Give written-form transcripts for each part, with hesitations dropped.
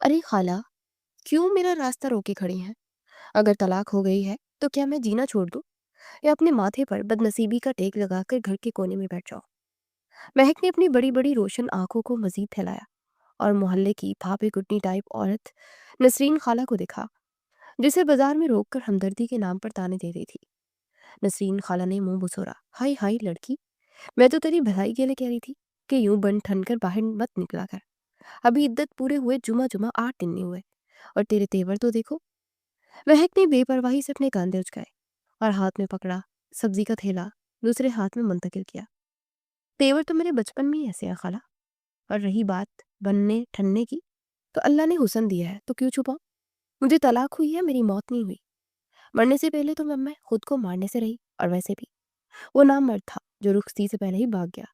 ارے خالہ، کیوں میرا راستہ روکے کھڑی ہیں؟ اگر طلاق ہو گئی ہے تو کیا میں جینا چھوڑ دوں یا اپنے ماتھے پر بدنصیبی کا ٹیک لگا کر گھر کے کونے میں بیٹھ جاؤں؟ مہک نے اپنی بڑی بڑی روشن آنکھوں کو مزید پھیلایا اور محلے کی پھاپے کٹنی ٹائپ عورت نسرین خالہ کو دیکھا، جسے بازار میں روک کر ہمدردی کے نام پر تانے دے رہی تھی۔ نسرین خالہ نے منہ بسورا، ہائی ہائی لڑکی، میں تو تیری بھلائی کے لیے کہہ رہی تھی کہ یوں بن ٹھن کر باہر مت نکلا کر۔ ابھی عدت پورے ہوئے جمعہ 8 دن نہیں ہوئے اور تیرے تیور تو دیکھو۔ مہک نے بے پرواہی سے اپنے کاندھے اچکائے اور ہاتھ میں پکڑا سبزی کا تھیلا دوسرے ہاتھ میں منتقل کیا۔ تیور تو میرے بچپن میں ہی ایسے ہیں خالہ، اور رہی بات بننے ٹھننے کی، تو اللہ نے حسن دیا ہے تو کیوں چھپاؤں؟ مجھے طلاق ہوئی ہے، میری موت نہیں ہوئی۔ مرنے سے پہلے تو میں خود کو مارنے سے رہی، اور ویسے بھی وہ نام مرد تھا جو رخصتی سے پہلے ہی بھاگ گیا۔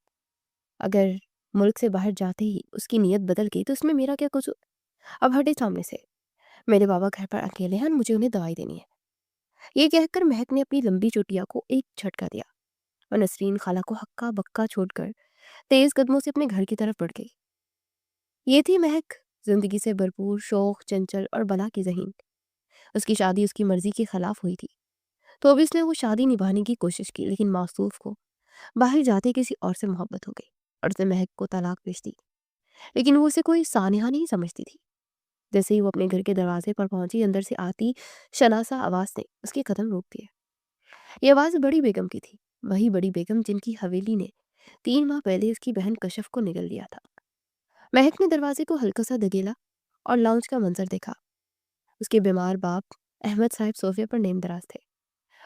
اگر ملک سے باہر جاتے ہی اس کی نیت بدل گئی تو اس میں میرا کیا قصور؟ اب ہٹے سامنے سے، میرے بابا گھر پر اکیلے ہیں، مجھے انہیں دوائی دینی ہے۔ یہ کہہ کر مہک نے اپنی لمبی چوٹیا کو ایک جھٹکا دیا اور نسرین خالہ کو ہکا بکا چھوڑ کر تیز قدموں سے اپنے گھر کی طرف بڑھ گئی۔ یہ تھی مہک، زندگی سے بھرپور، شوق، چنچل اور بلا کی ذہین۔ اس کی شادی اس کی مرضی کے خلاف ہوئی تھی، تو اب اس نے وہ شادی نبھانے کی کوشش کی، لیکن معصوف کو باہر جاتے کسی اور سے محبت ہو گئی اور اس نے مہک کو طلاق بھیج دی، لیکن وہ اسے کوئی سانحہ نہیں سمجھتی تھی۔ جیسے ہی وہ اپنے گھر کے دروازے پر پہنچی، اندر سے آتی شناسا آواز نے اس کے قدم روک دیے۔ یہ آواز بڑی بیگم کی تھی، وہی بڑی بیگم جن کی حویلی نے 3 ماہ پہلے اس کی بہن کشف کو نگل دیا تھا۔ مہک نے دروازے کو ہلکا سا دھکیلا اور لاؤنج کا منظر دیکھا۔ اس کے بیمار باپ احمد صاحب صوفے پر نیم دراز تھے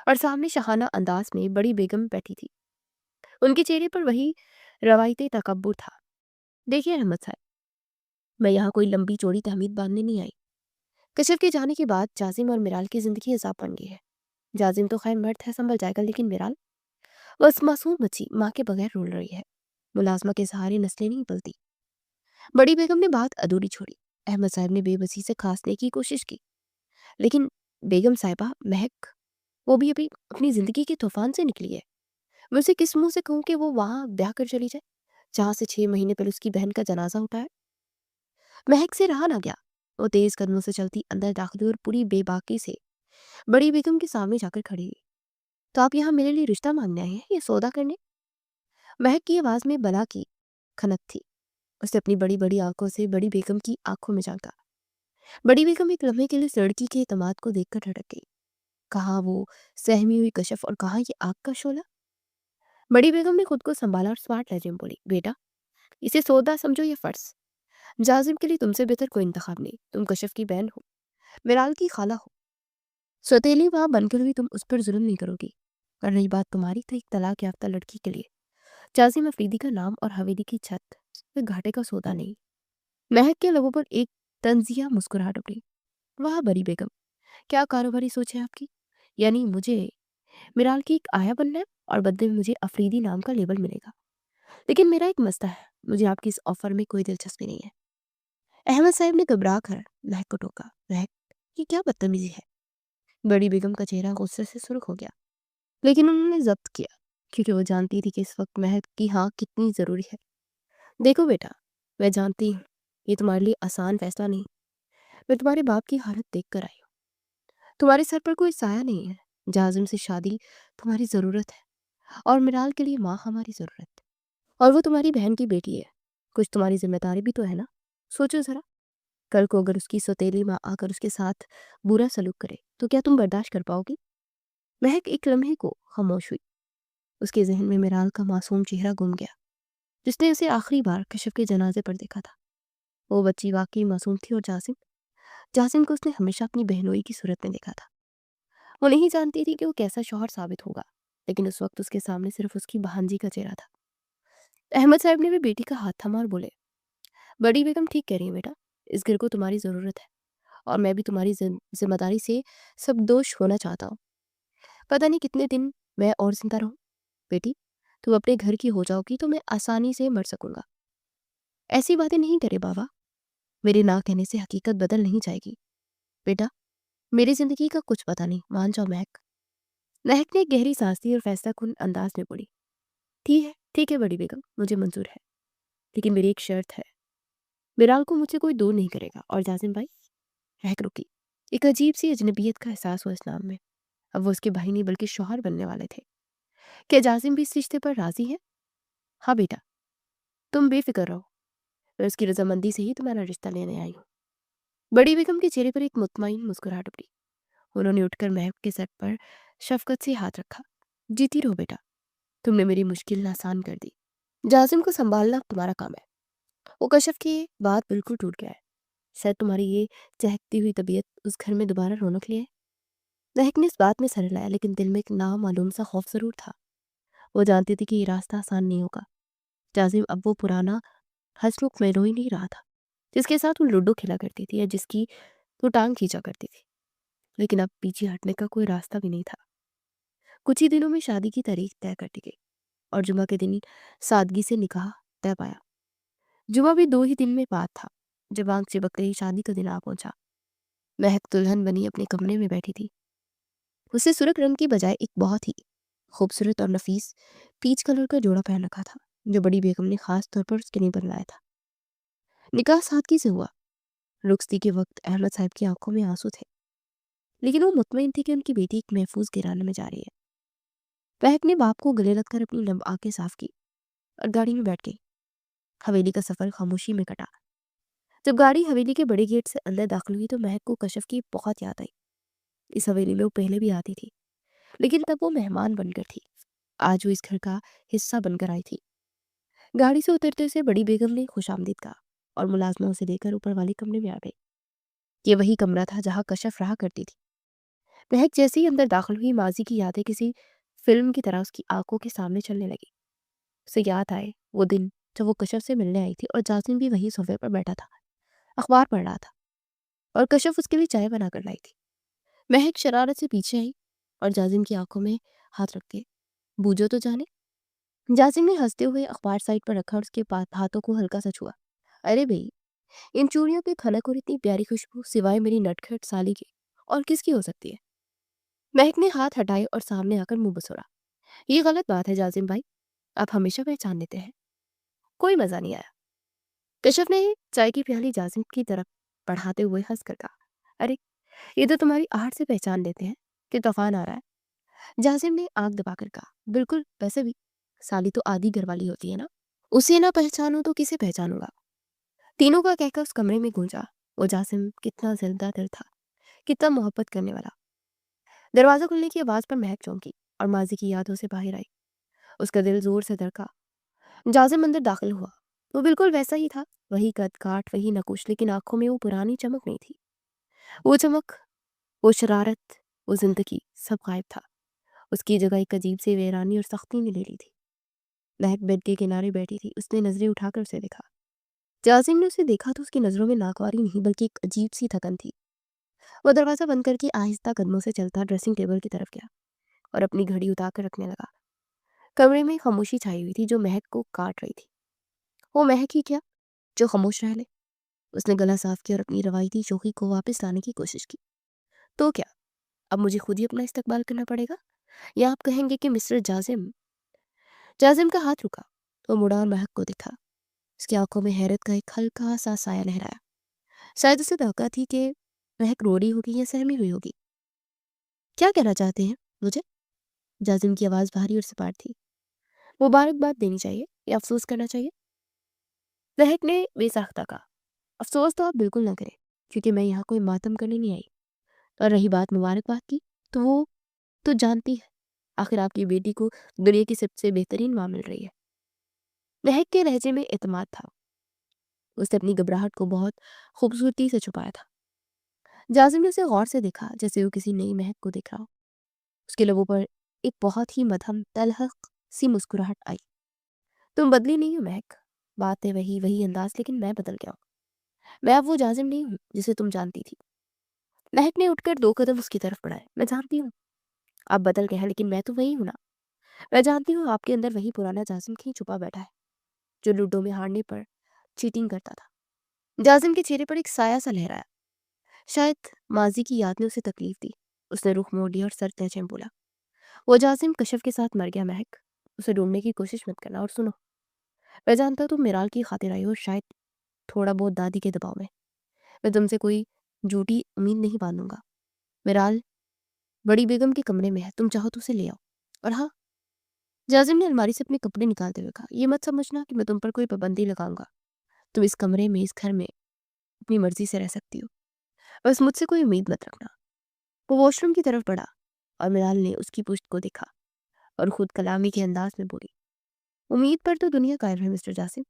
اور سامنے شاہانہ انداز میں بڑی بیگم بیٹھی تھی۔ ان کے چہرے پر وہی روایتی تکبر تھا۔ دیکھیے احمد صاحب، میں یہاں کوئی لمبی چوڑی تحمید باندھنے نہیں آئی۔ کشف کے جانے کے بعد جازم اور میرال کی زندگی عذاب بن گئی ہے۔ جازم تو خیر مرد ہے، سنبھل جائے گا، لیکن میرال بس معصوم بچی ماں کے بغیر رول رہی ہے، ملازمہ کے سہارے نسلیں نہیں پلتی۔ بڑی بیگم نے بات ادھوری چھوڑی۔ احمد صاحب نے بے بسی سے کھانسنے کی کوشش کی، لیکن بیگم صاحبہ مہک، وہ بھی ابھی اپنی زندگی کے طوفان سے نکلی ہے۔ میں اسے کس منہ سے کہوں کہ وہ وہاں بیاہ کر چلی جائے جہاں سے 6 مہینے پہلے اس کی بہن کا جنازہ اٹھایا؟ مہک سے رہا نہ گیا، وہ تیز قدموں سے چلتی اندر داخل ہوئی اور پوری بے باکی سے بڑی بیگم کے سامنے جا کر کھڑی ہوئی۔ تو آپ یہاں میرے لیے رشتہ مانگنے آئے ہیں یا سودا کرنے؟ مہک کی آواز میں بلا کی کھنک تھی۔ اس نے اپنی بڑی بڑی آنکھوں سے بڑی بیگم کی آنکھوں میں جھانکا۔ بڑی بیگم ایک لمحے کے لیے اس لڑکی کے اعتماد کو دیکھ کر ٹھڑک گئی۔ کہاں وہ سہمی ہوئی کشف اور کہاں یہ آگ کا شعلہ؟ بڑی بیگم نے خود کو سنبھالا اور سمارٹ لہجے میں بولی، بیٹا، اسے سودا سمجھو یا فرض؟ جازم کے لیے تم سے بہتر کوئی انتخاب نہیں۔ تم کشف کی بہن ہو، میرال کی خالہ ہو، سوتیلی ماں بن کر بھی تم اس پر ظلم نہیں کرو گی۔ اور رہی بات تمہاری تو ایک طلاق یافتہ لڑکی کے لیے جازم افریدی کا نام اور حویلی کی چھت کوئی گھاٹے کا سودا نہیں۔ مہک کے لبوں پر ایک تنزیہ مسکراہٹ ابھری۔ واہ بڑی بیگم، کیا کاروباری سوچ ہے آپ کی؟ یعنی مجھے میرال کی ایک آیا بننا ہے اور بدلے میں مجھے افریدی نام کا لیبل ملے گا۔ لیکن میرا ایک مسئلہ ہے، مجھے آپ کی اس آفر میں کوئی دلچسپی نہیں ہے۔ احمد صاحب نے گھبرا کر مہک کو ٹوکا۔ مہک، یہ کیا بدتمیزی ہے؟ بڑی بیگم کا چہرہ غصے سے سرخ ہو گیا، لیکن انہوں نے ضبط کیا کیونکہ وہ جانتی تھی کہ اس وقت مہک کی ہاں کتنی ضروری ہے۔ دیکھو بیٹا، میں جانتی ہوں یہ تمہارے لیے آسان فیصلہ نہیں۔ میں تمہارے باپ کی حالت دیکھ کر آئی ہوں۔ تمہارے سر پر کوئی سایہ نہیں ہے۔ جازم سے شادی تمہاری ضرورت ہے اور میرال کے لیے ماں ہماری ضرورت ہے، اور وہ تمہاری بہن کی بیٹی ہے۔ کچھ تمہاری ذمہ داری بھی تو ہے نا؟ سوچو ذرا، کل کو اگر اس کی سوتیلی ماں آ کر اس کے ساتھ برا سلوک کرے تو کیا تم برداشت کر پاؤ گی؟ مہک ایک لمحے کو خاموش ہوئی۔ اس کے ذہن میں میرال کا معصوم چہرہ گم گیا جس نے اسے آخری بار کشف کے جنازے پر دیکھا تھا۔ وہ بچی واقعی معصوم تھی، اور جاسم کو اس نے ہمیشہ اپنی بہنوئی کی صورت میں دیکھا تھا۔ وہ نہیں جانتی تھی کہ وہ کیسا شوہر ثابت ہوگا، لیکن اس وقت اس کے سامنے صرف اس کی بھانجی کا چہرہ تھا۔ احمد صاحب نے بھی بیٹی کا ہاتھ تھاما اور بولے، بڑی بیگم ٹھیک کہہ رہی ہے بیٹا، اس گھر کو تمہاری ضرورت ہے اور میں بھی تمہاری ذمہ داری سے سب دوش ہونا چاہتا ہوں۔ پتہ نہیں کتنے دن میں اور زندہ رہوں۔ بیٹی، تم اپنے گھر کی ہو جاؤ گی تو میں آسانی سے مر سکوں گا۔ ایسی باتیں نہیں کرے بابا، میرے نہ کہنے سے حقیقت بدل نہیں جائے گی۔ بیٹا، میری زندگی کا کچھ پتہ نہیں، مان جاؤ مہک۔ مہک نے گہری سانس لی اور فیصلہ کن انداز میں بولی، ٹھیک ہے بڑی بیگم، مجھے منظور ہے، لیکن میری ایک شرط ہے۔ बिलाल को मुझसे कोई दूर नहीं करेगा। और जाजिम भाई? महक रुकी। एक अजीब सी अजनबियत का एहसास हुआ इस नाम में। अब वो उसके भाई नहीं बल्कि शौहर बनने वाले थे। क्या जाजिम भी इस रिश्ते पर राजी है? हाँ बेटा, तुम बेफिक्र रहो, मैं उसकी रजामंदी से ही तुम्हारा रिश्ता लेने आई हूँ। बड़ी बेगम के चेहरे पर एक मुतमईन मुस्कुराहट उभरी। उन्होंने उठकर महक के सर पर शफकत से हाथ रखा। जीती रहो बेटा, तुमने मेरी मुश्किल आसान कर दी। जाजिम को संभालना अब तुम्हारा काम है। वो कशफ की बात बिल्कुल टूट गया है। शायद तुम्हारी ये चहकती हुई तबीयत उस घर में दोबारा रौनक ले आए। महक ने इस बात में सर हिलाया, लेकिन दिल में एक नामालूम सा खौफ जरूर था। वो जानती थी कि ये रास्ता आसान नहीं होगा। जाजिम अब वो पुराना हसमुख महरो ही नहीं रहा था, जिसके साथ वो लूडो खेला करती थी या जिसकी वो टांग खींचा करती थी। लेकिन अब पीछे हटने का कोई रास्ता भी नहीं था। कुछ ही दिनों में शादी की तारीख तय कर दी गई और जुमा के दिन सादगी से निकाह तय पाया। जुमा भी 2 ही दिन में बाद था। जब आंख चिपकते ही शादी का दिन आ पहुंचा। महक दुल्हन बनी अपने कमरे में बैठी थी। उसे सुर्ख रंग की बजाय एक बहुत ही खूबसूरत और नफीस पीच कलर का जोड़ा पहन रखा था, जो बड़ी बेगम ने खास तौर पर उसके लिए बनवाया था। निकाह सादगी से हुआ। रुखसती के वक्त अहमद साहब की आंखों में आंसू थे, लेकिन वो मुतमईन थी कि उनकी बेटी एक महफूज गिराने में जा रही है। महक ने बाप को गले लगकर अपनी लंब आंखें साफ की और गाड़ी में बैठ गई। हवेली का सफर खामोशी में कटा। जब गाड़ी हवेली के बड़े गेट से अंदर दाखिल हुई तो महक को कशफ की बहुत याद आई। इस हवेली में वो पहले भी आती थी, लेकिन तब वो मेहमान बनकर थी। आज वो इस घर का हिस्सा बनकर आई थी। गाड़ी से उतरते से बड़ी बेगम ने खुशामदीद कहा और मुलाजमा उसे लेकर ऊपर वाले कमरे में आ गई। ये वही कमरा था जहाँ कशफ रहा करती थी। महक जैसे ही अंदर दाखिल हुई, माजी की यादें किसी फिल्म की तरह उसकी आंखों के सामने चलने लगी। उसे याद आए वो दिन जब वो कशफ से मिलने आई थी और जासिम भी वही सोफे पर बैठा था, अखबार पढ़ रहा था और कशफ उसके लिए चाय बना कर लाई थी। महक शरारत से पीछे आई और जाजिम की आंखों में हाथ रख के, बूझो तो जाने। जाजिम ने हंसते हुए अखबार साइड पर रखा और उसके हाथों को हल्का सा छुआ। अरे भाई, इन चूड़ियों की खनक और इतनी प्यारी खुशबू सिवाय मेरी नटखट साली के और किसकी हो सकती है? महक ने हाथ हटाए और सामने आकर मुंह बसोड़ा। ये गलत बात है जाजिम भाई, आप हमेशा पहचान लेते हैं। कोई मजा नहीं आया। कशफ ने चाय की प्याली जाजिम की तरफ बढ़ाते हुए हंस कर कहा, अरे ये तो तुम्हारी आहट से पहचान लेते हैं कि तूफान आ रहा है। जाजिम ने आंख दबाकर कहा, बिल्कुल, वैसे भी साली तो आधी घरवाली होती है ना। उसे ना पहचानूं तो किसे पहचानूंगा? तीनों का कहकर उस कमरे में गूंजा। वो जासिम कितना जिंदा दिल था, कितना मोहब्बत करने वाला। दरवाजा खुलने की आवाज पर महक चौंकी और माजी की यादों से बाहर आई। उसका दिल जोर से धड़का। जाजिम अंदर दाखिल हुआ। वो बिल्कुल वैसा ही था, वही कद काठ, वही नकुश, लेकिन आंखों में वो पुरानी चमक नहीं थी। वो चमक, वो शरारत, वो जिंदगी, सब गायब था। उसकी जगह एक अजीब सी वीरानी और सख्ती ने ले ली थी। महक बेड के किनारे बैठी थी। उसने नजरें उठाकर उसे देखा। जाजिम ने उसे देखा तो उसकी नजरों में नागवारी नहीं बल्कि एक अजीब सी थकन थी। वो दरवाजा बंद करके आहिस्ता कदमों से चलता ड्रेसिंग टेबल की तरफ गया और अपनी घड़ी उतार कर रखने लगा। कमरे में खामोशी छाई हुई थी जो महक को काट रही थी। वो महक ही क्या जो खामोश रह ले। उसने गला साफ किया और अपनी रवायती शोखी को वापस लाने की कोशिश की। तो क्या, अब मुझे खुद ही अपना इस्तकबाल करना पड़ेगा या आप कहेंगे कि मिस्टर जाजिम? जाजिम का हाथ रुका। वो मुड़ा और महक को दिखा। उसकी आंखों में हैरत का एक हल्का सा साया लहराया। शायद उसे धोखा थी कि महक रो रही होगी या सहमी हुई होगी। क्या कहना चाहते हैं मुझे? जाजिम की आवाज भारी और सपाट थी। मुबारकबाद देनी चाहिए या अफसोस करना चाहिए? महक ने बेसाख्ता कहा, अफसोस तो आप बिल्कुल ना करें, क्योंकि मैं यहाँ कोई मातम करने नहीं आई। और रही बात मुबारकबाद की, तो वो तो जानती है, आखिर आपकी बेटी को दुनिया की सबसे बेहतरीन माँ मिल रही है। महक के लहजे में एतमाद था। उसने अपनी घबराहट को बहुत खूबसूरती से छुपाया था। जाजिम ने उसे गौर से देखा, जैसे वो किसी नई महक को देख रहा हो। उसके लबों पर एक बहुत ही मध्यम तलहक सी मुस्कुराहट आई। तुम बदली नहीं हो महक, बातें वही वही अंदाज, लेकिन मैं बदल गया हूँ। मैं अब वो जाजिम नहीं हूँ जिसे तुम जानती थी। महक ने उठकर 2 कदम उसकी तरफ बढ़ाए। मैं जानती हूँ आप बदल गए हैं, लेकिन मैं तो वही हूँ ना। मैं जानती हूँ आपके अंदर वही पुराना जाजिम ही छुपा बैठा है, जो लूडो में हारने पर चीटिंग करता था। जाजिम के चेहरे पर एक साया सा लहराया। शायद माजी की याद ने उसे तकलीफ दी। उसने रुख मोड़ लिया और सर तहजे में बोला, वो जाजिम कशफ के साथ मर गया महक। उसे ढूंढने की कोशिश मत करना। और सुनो, मैं जानता हूँ तुम मिराल की खातिर आई हो, शायद थोड़ा बहुत दादी के दबाव में। मैं तुमसे कोई झूठी उम्मीद नहीं बांधूंगा। मिराल बड़ी बेगम के कमरे में है, तुम चाहो तो उसे ले आओ। और हाँ, जाजिम ने अलमारी से अपने कपड़े निकालते हुए कहा, ये मत समझना कि मैं तुम पर कोई पाबंदी लगाऊंगा। तुम इस कमरे में, इस घर में अपनी मर्जी से रह सकती हो, बस मुझसे कोई उम्मीद मत रखना। वो वॉशरूम की तरफ बढ़ा और मिराल ने उसकी पुश्त को देखा और खुद कलामी के अंदाज में बोली, उम्मीद पर तो दुनिया कायम है मिस्टर जासिम।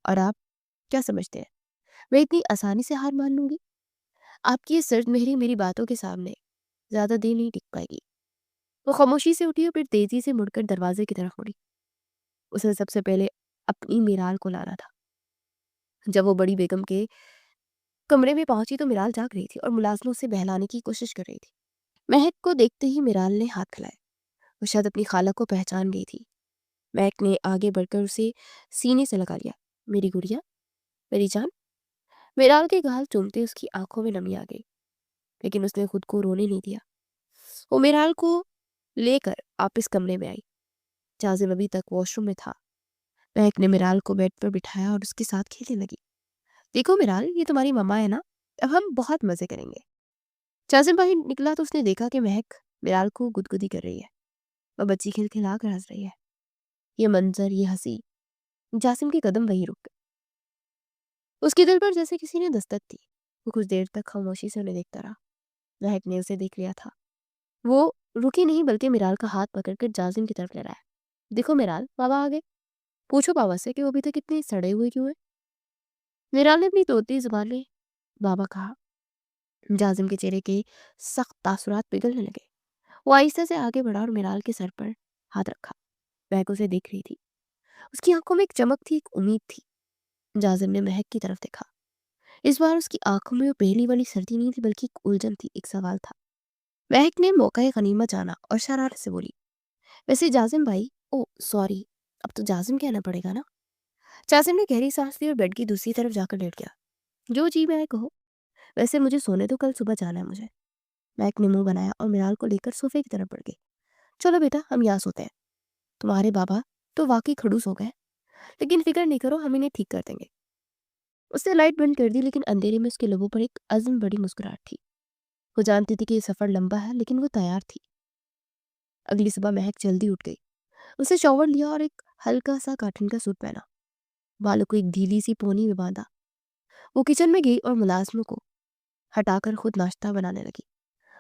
और आप क्या समझते हैं मैं इतनी आसानी से हार मान लूंगी? आपकी ये सर्द मेहरी मेरी बातों के सामने ज्यादा देर नहीं टिक पाएगी। वो खामोशी से उठी और फिर तेजी से मुड़कर दरवाजे की तरफ मुड़ी। उसे सबसे पहले अपनी मिराल को लाना था। जब वो बड़ी बेगम के कमरे में पहुंची तो मिराल जाग रही थी और मुलाजमों से बहलाने की कोशिश कर रही थी। महक को देखते ही मिराल ने हाथ खिलाए। वो शायद अपनी खाला को पहचान गई थी। महक ने आगे बढ़कर उसे सीने से लगा लिया। मेरी गुड़िया, मेरी जान। मिराल के गाल चूमते उसकी आंखों में नमी आ गई, लेकिन उसने खुद को रोने नहीं दिया। वो मिराल को लेकर वापस कमरे में आई। जाजिम अभी तक वॉशरूम में था। महक ने मिराल को बेड पर बिठाया और उसके साथ खेलने लगी। देखो मिराल, ये तुम्हारी मम्मा है ना, अब हम बहुत मजे करेंगे। जाजिम भाई निकला तो उसने देखा कि महक मिराल को गुदगुदी कर रही है। वह बच्ची खिलखिला कर हंस रही है। ये मंजर, ये हंसी, जासिम के कदम वहीं रुक गए। उसके दिल पर जैसे किसी ने दस्तक दी। वो कुछ देर तक खामोशी से उन्हें देखता रहा। महक ने उसे देख लिया था। वो रुकी नहीं बल्कि मिराल का हाथ पकड़कर जाजिम की तरफ ले रहा है। देखो मिराल, बाबा आ गए। पूछो बाबा से कि वो अभी तक इतने सड़े हुए क्यों है। मिराल ने अपनी तोती जुबान में बाबा कहा। जाजिम के चेहरे के सख्त तासुरात पिघलने लगे। वो आहिस्ते से आगे बढ़ा और मिराल के सर पर हाथ रखा। महक उसे देख रही थी। उसकी आंखों में एक चमक थी, एक उम्मीद थी। जाजिम ने महक की तरफ देखा। इस बार उसकी आंखों में वो पहली वाली सर्दी नहीं थी बल्कि एक उलझन थी, एक सवाल था। महक ने मौका गनीमत जाना और शरारत से बोली, वैसे जाजिम भाई, ओ सॉरी, अब तो जाजिम कहना पड़ेगा ना। जाजिम ने गहरी सांस ली और बेड की दूसरी तरफ जाकर लेट गया। जो जी में आए कहो, वैसे मुझे सोने तो, कल सुबह जाना है मुझे। महक ने मुंह बनाया और मिराल को लेकर सोफे की तरफ बढ़ गई। चलो बेटा, हम यहाँ सोते हैं। तुम्हारे बाबा तो वाकई खड़ूस हो गए, लेकिन फिक्र नहीं करो, हम इन्हें ठीक कर देंगे। उसने लाइट बंद कर दी, लेकिन अंधेरे में उसके लबों पर एक अज़्म बड़ी मुस्कुराहट थी। वो जानती थी कि ये सफर लंबा है, लेकिन वो तैयार थी। अगली सुबह महक जल्दी उठ गई। उसने शॉवर लिया और एक हल्का सा काटन का सूट पहना। बालों को एक ढीली सी पोनी में बांधा। वो किचन में गई और मुलाजमों को हटाकर खुद नाश्ता बनाने लगी।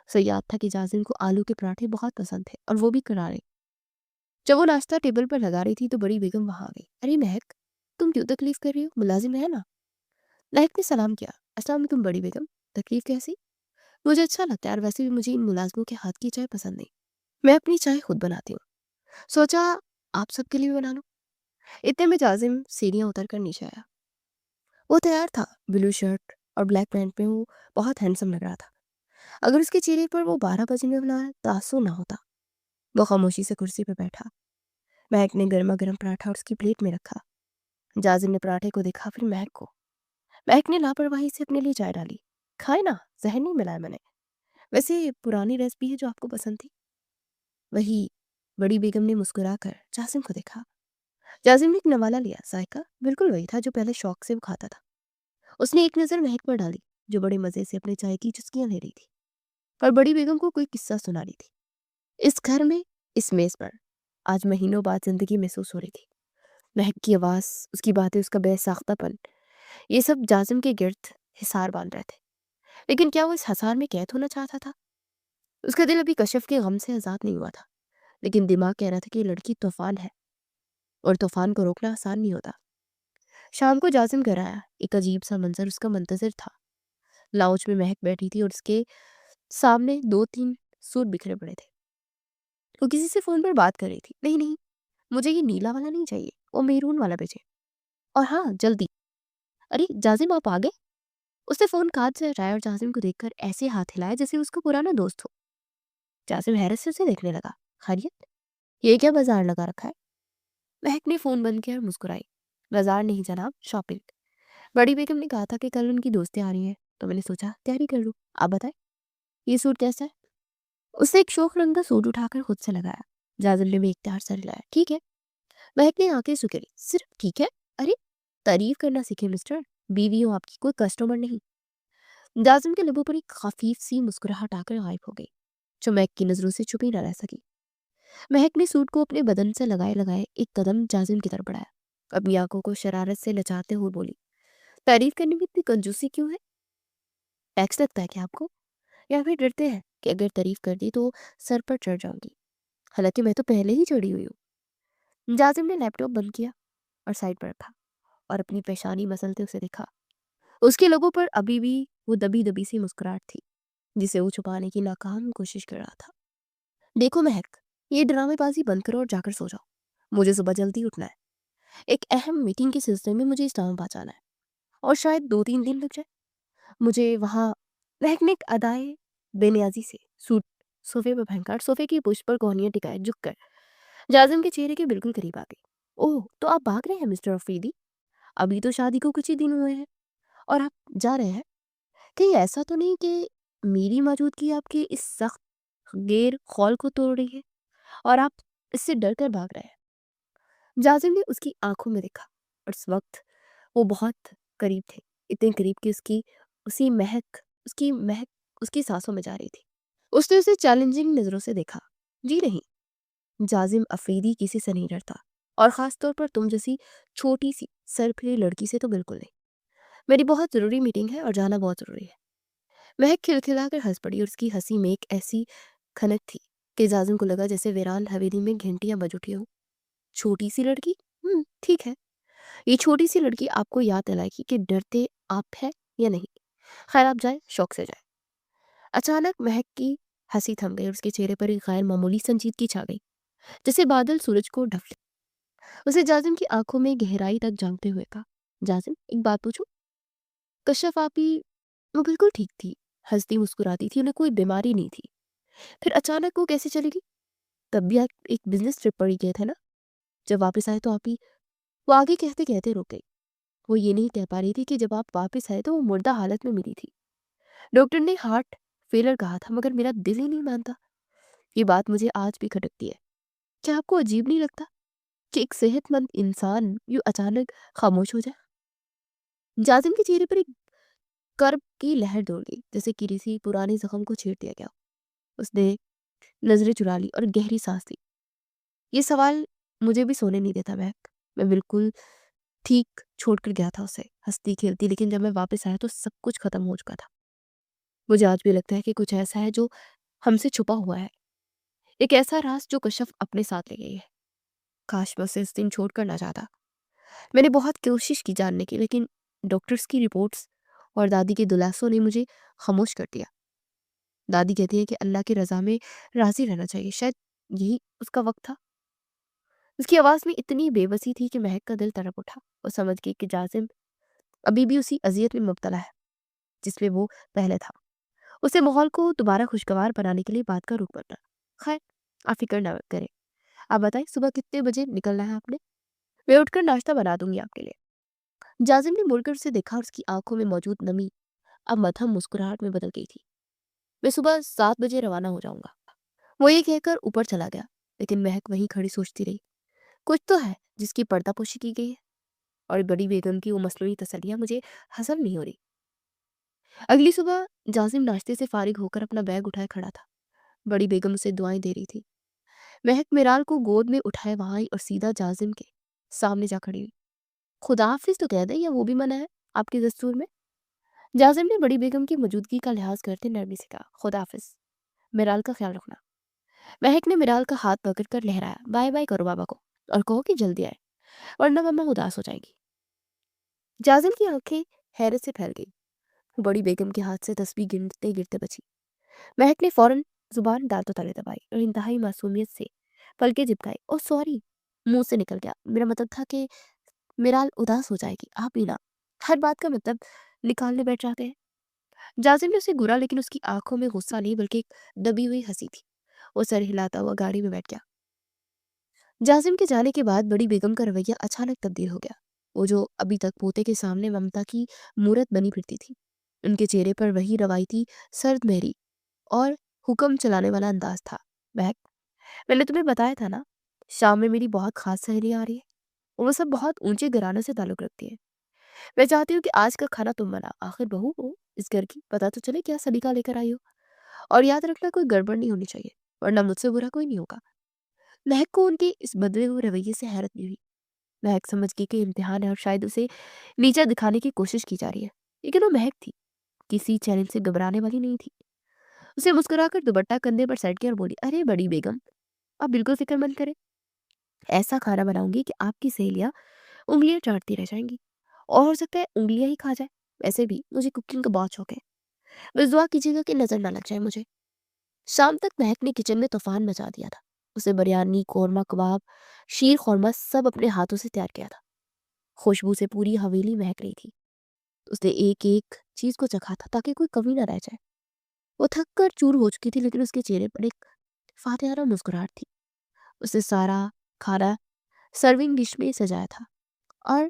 उसे याद था कि जाजिम को आलू के पराठे बहुत पसंद थे, और वो भी करारे। जब वो नाश्ता टेबल पर लगा रही थी तो बड़ी बेगम वहां आ गई। अरे महक, तुम क्यों तकलीफ कर रही हो, मुलाजिम है ना। महक ने सलाम किया। अस्सलाम वालेकुम बड़ी बेगम। तकलीफ कैसी? मुझे अच्छा लगता है, और वैसे भी मुझे इन मुलाजमों के हाथ की चाय पसंद नहीं। मैं अपनी चाय खुद बनाती हूँ, सोचा आप सबके लिए भी बना लूं। इतने में जाजिम सीढ़ियां उतर कर नीचे आया। वो तैयार था, ब्लू शर्ट और ब्लैक पैंट में। वो बहुत हैंडसम लग रहा था। अगर उसके चेहरे पर वो 12 बजने वाला तासुर ना होता। वो खामोशी से कुर्सी पर बैठा। महक ने गर्मा गर्म पराठा और उसकी प्लेट में रखा। जाजिम ने पराठे को देखा, फिर महक को। महक ने लापरवाही से अपने लिए चाय डाली। खाए ना, जहर नहीं मिलाया मैंने। वैसे पुरानी रेसिपी है जो आपको पसंद थी। वही। बड़ी बेगम ने मुस्कुराकर जासिम को देखा। जाजिम ने एक नवाला लिया। जायका बिल्कुल वही था जो पहले शौक से वो खाता था। उसने एक नजर महक पर डाली, जो बड़े मजे से अपने चाय की चुस्कियां ले रही थी और बड़ी बेगम को कोई किस्सा सुना रही थी। इस घर में, इस मेज पर आज महीनों बाद जिंदगी महसूस हो रही थी। महक की आवाज, उसकी बातें, उसका बेसाख्तापन, ये सब जाजिम के गिर्द हिसार बांध रहे थे। लेकिन क्या वो इस हसार में कैद होना चाहता था? उसका दिल अभी कशफ के गम से आजाद नहीं हुआ था, लेकिन दिमाग कह रहा था कि ये लड़की तूफान है, और तूफान को रोकना आसान नहीं होता। शाम को जाजिम घर आया। एक अजीब सा मंजर उसका मुंतजर था। लाउंज में महक बैठी थी और उसके सामने 2-3 सूट बिखरे पड़े थे। वो किसी से फोन पर बात कर रही थी। नहीं नहीं, मुझे ये नीला वाला नहीं चाहिए, वो मेरून वाला भेजे, और हाँ जल्दी। अरे जाजिम, आप आ गए। उसने फोन काट से हटाया और जाजिम को देखकर ऐसे हाथ हिलाया जैसे उसका पुराना दोस्त हो। जाजिम हैरत से उसे देखने लगा। खैरियत, ये क्या बाजार लगा रखा है? महक ने फोन बंद किया और मुस्कुराई। बाजार नहीं जनाब, शॉपिंग। बड़ी बेगम ने कहा था कि कल उनकी दोस्तें आ रही हैं, तो मैंने सोचा तैयारी कर लूं। आप बताएं, ये सूट कैसा है? उसने एक शोक रंग का सूट उठाकर खुद से लगाया। जाजिम ने भी इख्तियार सर हिलाया। ठीक है। महक ने आंखें सुखेरी। सिर्फ ठीक है? अरे, तारीफ करना सीखे मिस्टर। बीवी हूँ आपकी, कोई कस्टमर नहीं। जाजिम के लबों पर एक खफीफ सी मुस्कुराहट आकर गायब हो गई, जो महक की नजरों से छुपी न रह सकी। महक ने सूट को अपने बदन से लगाए लगाए एक कदम जाजिम की तरफ बढ़ाया। अपनी आंखों को शरारत से लचाते हुए बोली, तारीफ करने में इतनी कंजूसी क्यों है? टैक्स लगता है क्या आपको? या फिर डरते हैं कि अगर तारीफ कर दी तो सर पर चढ़ जाऊंगी? हालांकि मैं तो पहले ही चढ़ी हुई हूँ। जाजिम ने लैपटॉप बंद किया और साइड पर रखा और अपनी पेशानी मसलते उसे देखा। उसके लोगों पर अभी भी वो दबी दबी सी मुस्कुराहट थी, जिसे वो छुपाने की नाकाम कोशिश कर रहा था। देखो महक, ये ड्रामेबाजी बंद करो और जाकर सो जाओ। मुझे सुबह जल्दी उठना है। एक अहम मीटिंग के सिलसिले में मुझे इस्लामाबाद जाना है और शायद 2-3 दिन लग जाए। मुझे वहाँ महक ने एक अदाए बेनियाजी से सूट सोफे पर फेंका, सोफे की पुष्ट पर कोहनियाँ टिकाए झुक कर जाजिम के चेहरे के बिल्कुल करीब आ गई। ओह, तो आप भाग रहे हैं मिस्टर अफरीदी? अभी तो शादी को कुछ ही दिन हुए हैं और आप जा रहे हैं? कहीं ऐसा तो नहीं कि मेरी मौजूदगी आपके इस सख्त गैर खौल को तोड़ रही है और आप इससे डर कर भाग रहे हैं? जाजिम ने उसकी आंखों में देखा और इस वक्त वो बहुत करीब थे, इतने करीब कि उसकी महक उसकी सांसों में जा रही थी। उसने उसे चैलेंजिंग नजरों से देखा। जी नहीं, जाजिम अफरीदी किसी से नहीं डरता, और खास तौर पर तुम जैसी छोटी सी सरफिरी लड़की से तो बिल्कुल नहीं। मेरी बहुत जरूरी मीटिंग है और जाना बहुत जरूरी है। महक खिलखिलाकर हंस पड़ी और उसकी हंसी में एक ऐसी खनक थी कि जाजिम को लगा जैसे वीरान हवेली में घंटियां बज उठी हो। छोटी सी लड़की? ठीक है। ये छोटी सी लड़की आपको याद दिलाएगी कि डरते आप है या नहीं। खैर, आप जाए, शौक से जाए। अचानक महक की हंसी थम गई और उसके चेहरे पर एक गैर मामूली संजीदगी छा गई, जैसे बादल सूरज को ढक ले। उसे जाजिम की आंखों में गहराई तक झांकते हुए कहा, जाजिम एक बात पूछूं? कश्यप आपी वो बिल्कुल ठीक थी, हंसती मुस्कुराती थी, उन्हें कोई बीमारी नहीं थी। फिर अचानक वो कैसे चली गई? तब भी आप एक बिजनेस ट्रिप पर ही गए थे ना? जब वापस आए तो आप ही वो आगे कहते कहते रुक गई। वो ये नहीं कह पा रही थी कि जब आप वापस आए तो वो मुर्दा हालत में मिली थी। डॉक्टर ने हार्ट फेलर कहा था, मगर मेरा दिल ही नहीं मानता। ये बात मुझे आज भी खटकती है। क्या आपको अजीब नहीं लगता कि एक सेहतमंद इंसान यूं अचानक खामोश हो जाए? जाजिम के चेहरे पर एक कर्ब की लहर दौड़ गई, जैसे किसी पुराने जख्म को छेड़ दिया गया। उसने नजरें चुरा ली और गहरी सांस ली। ये सवाल मुझे भी सोने नहीं देता महक। मैं बिल्कुल ठीक छोड़कर गया था उसे, हंसती खेलती, लेकिन जब मैं वापस आया तो सब कुछ खत्म हो चुका था। मुझे आज भी लगता है कि कुछ ऐसा है जो हमसे छुपा हुआ है, एक ऐसा राज जो कश्यप अपने साथ ले गई है। काश मैं उसे इस दिन छोड़कर ना जाता। मैंने बहुत कोशिश की जानने की, लेकिन डॉक्टर्स की रिपोर्ट्स और दादी के दुलासों ने मुझे खामोश कर दिया। दादी कहती है कि अल्लाह की रजा में राजी रहना चाहिए, शायद यही उसका वक्त था। उसकी आवाज़ में इतनी बेबसी थी कि महक का दिल तड़प उठा। वो समझ गई कि जाजिम अभी भी उसी अजियत में मुब्तला है जिसमें वो पहले था। उसे माहौल को दोबारा खुशगवार बनाने के लिए बात का रुख बनना। खैर, आप फिक्र ना करें। आप बताइए, सुबह कितने बजे निकलना है आपने? मैं उठकर नाश्ता बना दूंगी आपके लिए। जाजिम ने मुड़कर उसे देखा और उसकी आंखों में मौजूद नमी अब मध्यम मुस्कुराहट में बदल गई थी। मैं सुबह 7 बजे रवाना हो जाऊंगा। वो ये कहकर ऊपर चला गया, लेकिन महक वहीं खड़ी सोचती रही। कुछ तो है जिसकी पर्दापोशी की गई है, और बड़ी बेगम की वो मसनूई तसल्लियां मुझे हजम नहीं हो रही। अगली सुबह जाजिम नाश्ते से फारिग होकर अपना बैग उठाए खड़ा था। बड़ी बेगम उसे दुआएं दे रही थी। महक मिराल को गोद में उठाए वहां आई और सीधा जाजिम के सामने जा खड़ी हुई। खुदा हाफिज तो कह दे, या वो भी मना है आपके दस्तूर में? जाजिम ने बड़ी बेगम की मौजूदगी का लिहाज करते नरमी से कहा, खुदा हाफिज, मिराल का ख्याल रखना। महक ने मिराल का हाथ पकड़कर लहराया, बाय बाय करो बाबा को और कहो कि जल्दी आए, वरना मम्मा उदास हो जाएंगी। जाजिम की आंखें हैरत से फैल गई। वो बड़ी बेगम के हाथ से तस्बीह गिनते गिरते बची। महक ने फौरन जुबान दांतों तले दबाई और इंतहाई मासूमियत से पलके झिपकाई। ओ सॉरी, मुंह से निकल गया, मेरा मतलब था कि मिराल उदास हो जाएगी, आप भी ना। हर बात का मतलब निकालने बैठ जाते हैं। जाजिम ने उसे घूरा, लेकिन उसकी आंखों में गुस्सा नहीं बल्कि एक दबी हुई हंसी थी। वो सर हिलाता हुआ गाड़ी में बैठ गया। जाजिम के जाने के बाद बड़ी बेगम का रवैया अचानक तब्दील हो गया। वो जो अभी तक पोते के सामने ममता की मूरत बनी फिरती थी, उनके चेहरे पर वही रवायती सर्द मेहरी और हुक्म चलाने वाला अंदाज था। महक, मैंने तुम्हें बताया था ना, शाम में मेरी बहुत खास सहेलियां आ रही है। वो सब बहुत ऊंचे घरानों से ताल्लुक रखती है। मैं चाहती हूँ कि आज का खाना तुम बना, आखिर बहू हो इस घर की, पता तो चले क्या सलीका लेकर आई हो। और याद रखना कोई गड़बड़ नहीं होनी चाहिए, वरना मुझसे बुरा कोई नहीं होगा। महक को उनके इस बदले हुए रवैये से हैरत नहीं हुई। महक समझ गई कि इम्तिहान है और शायद उसे नीचा दिखाने की कोशिश की जा रही है, लेकिन वो महक थी, किसी चैलेंज से घबराने वाली नहीं थी। उसे मुस्कुराकर दुपट्टा कंधे पर सट किया और बोली, अरे बड़ी बेगम, आप बिल्कुल फिक्र मत करें, ऐसा खाना बनाऊंगी कि आपकी सहेलियां उंगलियां चाटती रह जाएंगी, और हो सकता है उंगलियां ही खा जाए। वैसे भी मुझे कुकिंग का बहुत शौक है, बस दुआ कीजिएगा कि नजर ना लग जाए मुझे। शाम तक महक ने किचन में तूफान मचा दिया था। उसे बिरयानी, कोरमा कबाब, शीर खोरमा सब अपने हाथों से तैयार किया था। खुशबू से पूरी हवेली महक रही थी। उसने एक एक चीज को चखा था ताकि कोई कमी ना रह जाए। वो थक कर चूर हो चुकी थी, लेकिन उसके चेहरे पर एक फातिहाना मुस्कुराहट थी। उसने सारा खाना सर्विंग डिश में सजाया था और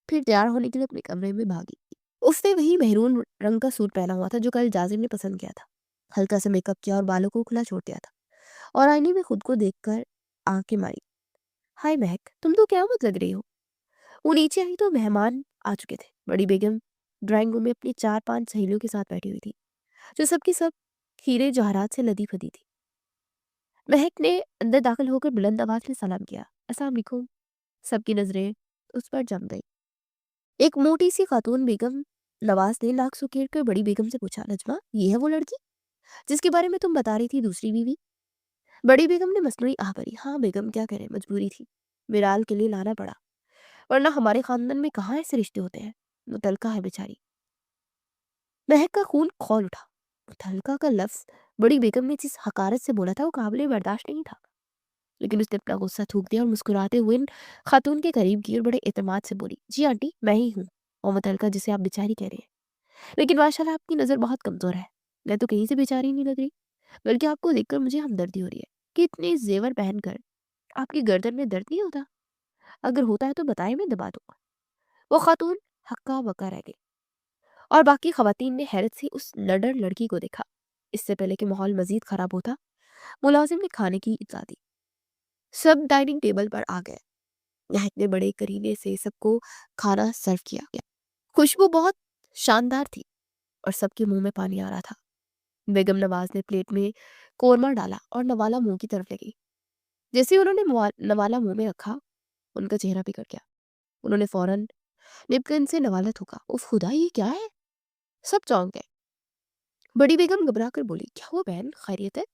फिर तैयार होने के लिए अपने कमरे में भागी। उसने वही मेहरून रंग का सूट पहना हुआ था जो कल जाजिम ने पसंद किया था। हल्का सा मेकअप किया और बालों को खुला छोड़ दिया था, और आईने में खुद को देखकर आंखें मारी। हाय महक, तुम तो क्या मत लग रही हो। वो नीचे आई तो मेहमान आ चुके थे। बड़ी बेगम ड्राइंग रूम में अपनी 4-5 सहेलियों के साथ बैठी हुई थी, जो सबकी सब हीरे जवाहरात से लदी फदी थी। महक ने अंदर दाखिल होकर बुलंद आवाज में सलाम किया, अस्सलाम वालेकुम। सबकी नजरें उस पर जम गई। एक मोटी सी खातून बेगम नवाज ने नाक सुकेर कर बड़ी बेगम से पूछा, नजमा, ये है वो लड़की जिसके बारे में तुम बता रही थी, दूसरी बीवी? बड़ी बेगम ने मसनूई आह भरी, हाँ बेगम, क्या करें, मजबूरी थी, मिराल के लिए लाना पड़ा, वरना हमारे खानदान में कहाँ ऐसे रिश्ते होते हैं। मुतलका है बेचारी। महक का खून खौल उठा। मुतलका का लफ्ज बड़ी बेगम ने जिस हकारत से बोला था वो काबिले बर्दाश्त नहीं था, लेकिन उसने अपना गुस्सा थूक दिया और मुस्कुराते हुए खातून के करीब गई और बड़े एतमाद से बोली, जी आंटी, मैं ही हूँ और मुतलका जिसे आप बेचारी कह रही हैं। लेकिन माशाल्लाह आपकी नज़र बहुत कमज़ोर है। मैं तो कहीं से बेचारी नहीं लग रही, बल्कि आपको देखकर मुझे हमदर्दी हो रही है कि इतने जेवर पहनकर आपकी गर्दन में दर्द नहीं होता। अगर होता है तो बताएं, मैं दबा दूंगा। वो खातून हक्का बक्का रह गई और बाकी खवातीन ने हैरत से उस नडर लड़की को देखा। इससे पहले कि माहौल मजीद खराब होता, मुलाजिम ने खाने की इत्तला दी। सब डाइनिंग टेबल पर आ गए। महक ने बड़े करीने से सबको खाना सर्व किया गया। खुशबू बहुत शानदार थी और सबके मुंह में पानी आ रहा था। बेगम नवाज ने प्लेट में कोरमा डाला और नवाला मुंह की तरफ ले गई। जैसे ही उन्होंने नवाला मुंह में रखा, उनका चेहरा बिगड़ गया। उन्होंने फौरन निपकिन से नवाला थूका। उफ खुदा, ये क्या है? सब चौंक गए। बड़ी बेगम घबरा कर बोली, क्या हुआ बहन, खैरियत है?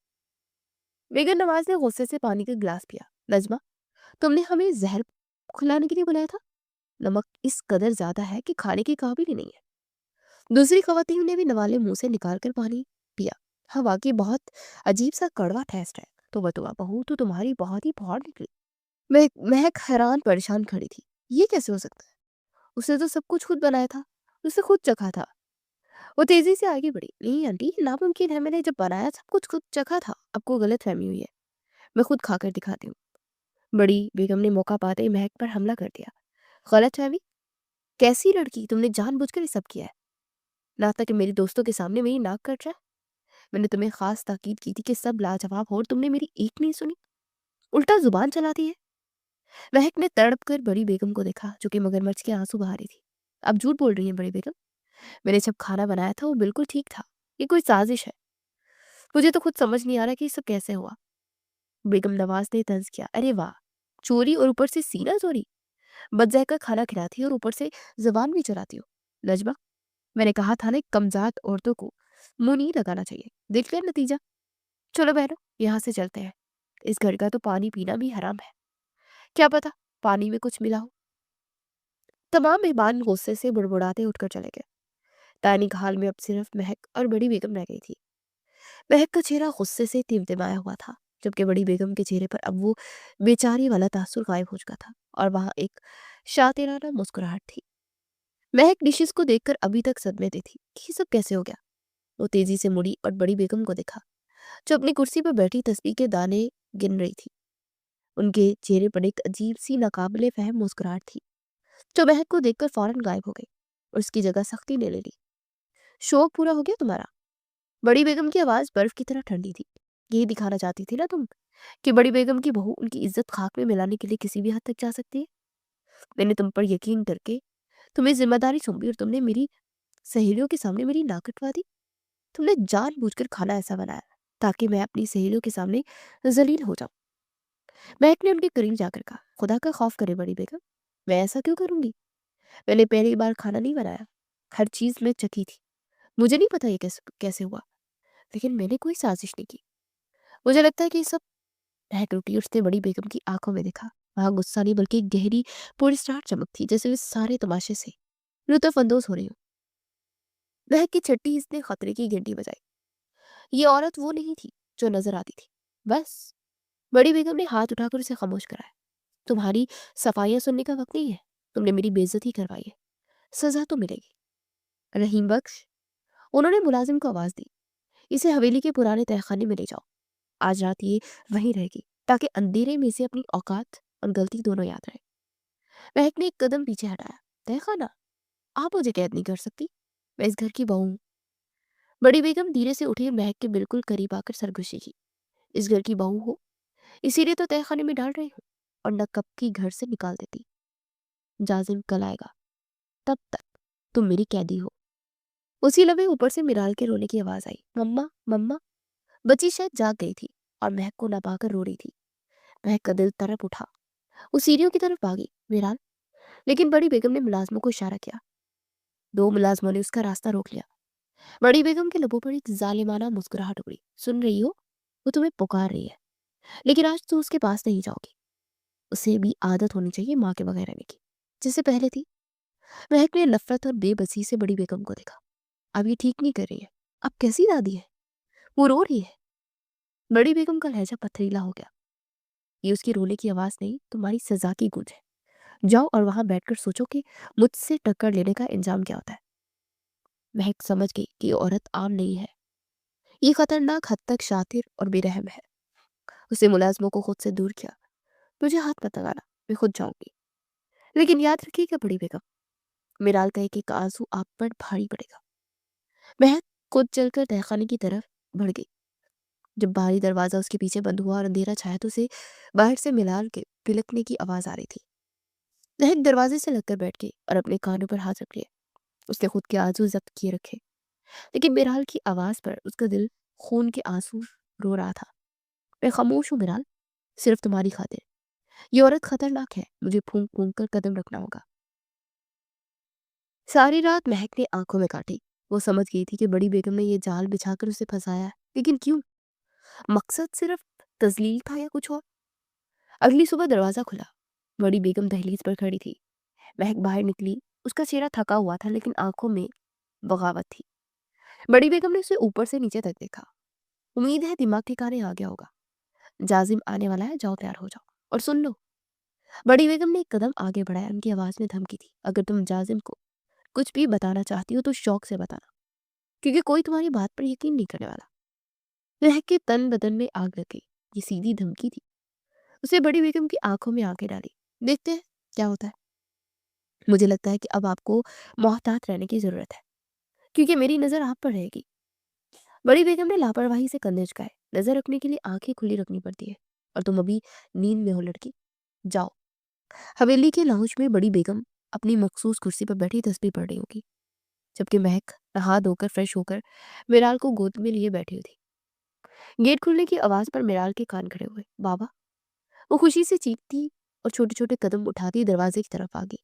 बेगम नवाज ने गुस्से से पानी का गिलास पिया। नजमा, तुमने हमें जहर खिलाने के लिए बुलाया था। नमक इस कदर ज्यादा है कि खाने के काबिल ही नहीं है। दूसरी खवातीन ने भी नवाले मुंह से निकाल कर पानी पिया। हाँ वाकई बहुत अजीब सा कड़वा टेस्ट है। तो बतुआ बहू, तो तुम्हारी बहुत ही फौड़ निकली। महक हैरान परेशान खड़ी थी। ये कैसे हो सकता है? उसने तो सब कुछ खुद बनाया था, उसने खुद चखा था। वो तेजी से आगे बढ़ी, नहीं आंटी, नामुमकिन है, मैंने जब बनाया सब कुछ खुद चखा था। आपको गलत फहमी हुई है, मैं खुद खाकर दिखाती हूँ। बड़ी बेगम ने मौका पाते ही महक पर हमला कर दिया। गलत फहमी? कैसी लड़की, तुमने जानबूझकर ये सब किया है, ना तक कि मेरी दोस्तों के सामने मेरी नाक कट जाए। मैंने तुम्हें खास ताकीद की थी कि सब लाजवाब हो और तुमने मेरी एक नहीं सुनी, उल्टा जुबान चलाती है। महक ने तड़प कर बड़ी बेगम को देखा, जो कि मगरमच्छ के आंसू बहा रही थी। अब झूठ बोल रही है बड़ी बेगम, मैंने जब खाना बनाया था वो बिल्कुल ठीक था। ये कोई साजिश है, मुझे तो खुद समझ नहीं आ रहा कि ये सब कैसे हुआ। बेगम नवाज ने तंज किया, अरे वाह, चोरी और ऊपर से सीना चोरी, बदजहका खाना खिलाती हो और ऊपर से जबान भी चलाती हो। नजमा, मैंने कहा था ना, कमजात औरतों को मुंह नहीं लगाना चाहिए, देख लिया नतीजा। चलो बहनों, यहाँ से चलते हैं। इस घर का तो पानी पीना भी हराम है, क्या पता पानी में कुछ मिला हो। तमाम मेहमान गुस्से से बुड़बुड़ाते उठकर चले गए। डाइनिंग हॉल में अब सिर्फ महक और बड़ी बेगम रह गई थी। महक का चेहरा गुस्से से तिमतिमाया हुआ था, जबकि बड़ी बेगम के चेहरे पर अब वो बेचारी वाला तासुर गायब हो चुका था और वहां एक शातिराना मुस्कुराहट थी। महक डिशेस को देखकर अभी तक सदमे में थी कि ये सब कैसे हो गया। वो तेजी से मुड़ी और बड़ी बेगम को देखा, जो अपनी कुर्सी पर बैठी तस्बीह के दाने गिन रही थी। उनके चेहरे पर एक अजीब सी नाकाबिले फहम मुस्कुराहट थी, जो महक को देखकर फौरन गायब हो गई और उसकी जगह सख्ती ने ले ली। शौक पूरा हो गया तुम्हारा? बड़ी बेगम की आवाज बर्फ की तरह ठंडी थी। यही दिखाना चाहती थी ना तुम, कि बड़ी बेगम की बहू उनकी इज्जत खाक में मिलाने के लिए किसी भी हद तक जा सकती है। मैंने तुम पर यकीन करके तुम्हें ज़िम्मेदारी सौंपी और तुमने मेरी सहेलियों के सामने मेरी नाक कटवा दी। तुमने जानबूझकर खाना ऐसा बनाया ताकि मैं अपनी सहेलियों के सामने ज़लील हो जाऊँ। महक ने उनके करीब जाकर कहा, खुदा का खौफ करे बड़ी बेगम, मैं ऐसा क्यों करूँगी? मैंने पहली बार खाना नहीं बनाया, हर चीज़ में चखी थी। मुझे नहीं पता ये कैसे कैसे हुआ, लेकिन मैंने कोई साजिश नहीं की। मुझे लगता है कि ये सब महक रुकी और उसने बड़ी बेगम की आंखों में देखा। वहाँ गुस्सा नहीं बल्कि एक गहरी पुरस्कार चमक थी, जैसे वे सारे तमाशे से लुत्फ अंदोज हो रही हो। महक की छठी इसने खतरे की घंटी बजाई। ये औरत वो नहीं थी जो नजर आती थी। बस बड़ी बेगम ने हाथ उठाकर उसे खामोश कराया। तुम्हारी सफाइयां सुनने का वक्त नहीं है। तुमने मेरी बेइज्जती करवाई है, सजा तो मिलेगी। रहीम बख्श, उन्होंने मुलाजिम को आवाज दी, इसे हवेली के पुराने तहखाने में ले जाओ। आज रात ये वहीं रहेगी ताकि अंधेरे में से अपनी औकात और गलती दोनों याद रहे। महक ने एक कदम पीछे हटाया। तहखाना? आप मुझे कैद नहीं कर सकती, मैं इस घर की बहू हूँ। बड़ी बेगम धीरे से उठी और महक के बिल्कुल करीब आकर सरगोशी की। इस घर की बहू हो, इसीलिए तो तहखाने में डाल रही हूँ, और न कब की घर से निकाल देती। जाजिम कल आएगा, तब तक तुम मेरी कैदी हो। उसी लम्हे ऊपर से मिराल के रोने की आवाज आई। मम्मा मम्मा। बच्ची शायद जाग गई थी और महक को न पाकर रो रही थी। महक का दिल तड़प उठा, वो सीढ़ियों की तरफ भागी। मिराल। लेकिन बड़ी बेगम ने मुलाजमों को इशारा किया। दो मुलाजमों ने उसका रास्ता रोक लिया। बड़ी बेगम के लबों पर एक जालिमाना मुस्कुराहट उड़ी। सुन रही हो, वो तुम्हें पुकार रही है, लेकिन आज तुम उसके पास नहीं जाओगी। उसे भी आदत होनी चाहिए माँ के बगैर रहने की, जैसे पहले थी। महक ने नफरत और बेबसी से बड़ी बेगम को देखा। अब ये ठीक नहीं कर रही है। अब कैसी दादी है, वो रो रही है। बड़ी बेगम का लहजा पथरीला हो गया। ये उसकी रोने की आवाज नहीं, तुम्हारी सजा की गूंज है। जाओ और वहां बैठकर सोचो कि मुझसे टक्कर लेने का इंजाम क्या होता है। महक समझ गई कि ये औरत आम नहीं है, ये खतरनाक हद तक शातिर और बेरहम है। उसे मुलाजमों को खुद से दूर किया। मुझे हाथ मत लगाना, मैं खुद जाऊंगी। लेकिन याद रखिएगा बड़ी बेगम, मिराल का एक एक आंसू आप पर भारी पड़ेगा। महक खुद चलकर तहखाने की तरफ बढ़ गई। जब बाहरी दरवाजा उसके पीछे बंद हुआ और अंधेरा छाया तो उसे बाहर से मिलाल के पिलकने की आवाज आ रही थी। महक दरवाजे से लगकर बैठ गई और अपने कानों पर हाथ रख लिए। उसने खुद के आंसू जब्त किए रखे, लेकिन मिराल की आवाज पर उसका दिल खून के आंसू रो रहा था। मैं खामोश हूँ मिराल, सिर्फ तुम्हारी खातिर। ये औरत खतरनाक है, मुझे फूंक फूंक कर कदम रखना होगा। सारी रात महक ने आंखों में काटी। वो समझ गई थी कि बड़ी बेगम ने ये जाल बिछाकर उसे फंसाया है, लेकिन क्यों? मकसद सिर्फ तजलील था या कुछ और? अगली सुबह दरवाजा खुला। बड़ी बेगम दहलीज पर खड़ी थी। महक बाहर निकली। उसका चेहरा थका हुआ था, लेकिन आंखों में बगावत थी। बड़ी बेगम ने उसे ऊपर से नीचे तक देखा। उम्मीद है दिमाग ठिकाने आ गया होगा। जाजिम आने वाला है, जाओ तैयार हो जाओ। और सुन लो, बड़ी बेगम ने एक कदम आगे बढ़ाया। उनकी आवाज में धमकी थी, अगर तुम जाजिम को कुछ भी बताना चाहती हो तो शौक से बताना, क्योंकि कोई तुम्हारी बात पर यकीन नहीं करने वाला। महक के तन बदन में आग लग गई। ये सीधी धमकी थी। उसे बड़ी बेगम की आंखों में आंखें डाली। देखते हैं क्या होता है। मुझे लगता है कि अब आपको मोहतात रहने की जरूरत है, क्योंकि मेरी नजर आप पर रहेगी। बड़ी बेगम ने लापरवाही से कंधे झुकाए। नजर रखने के लिए आंखें खुली रखनी पड़ती है, और तुम अभी नींद में हो लड़की। जाओ। हवेली के लाउंज में बड़ी बेगम अपनी मखसूस कुर्सी पर बैठी तस्बीह पढ़ रही होगी, जबकि महक नहा धोकर फ्रेश होकर मिराल को गोद में लिए बैठी हुई थी। गेट खुलने की आवाज पर मिराल के कान खड़े हुए। बाबा। वो खुशी से चीखती और छोटे छोटे कदम उठाती दरवाजे की तरफ आ गई।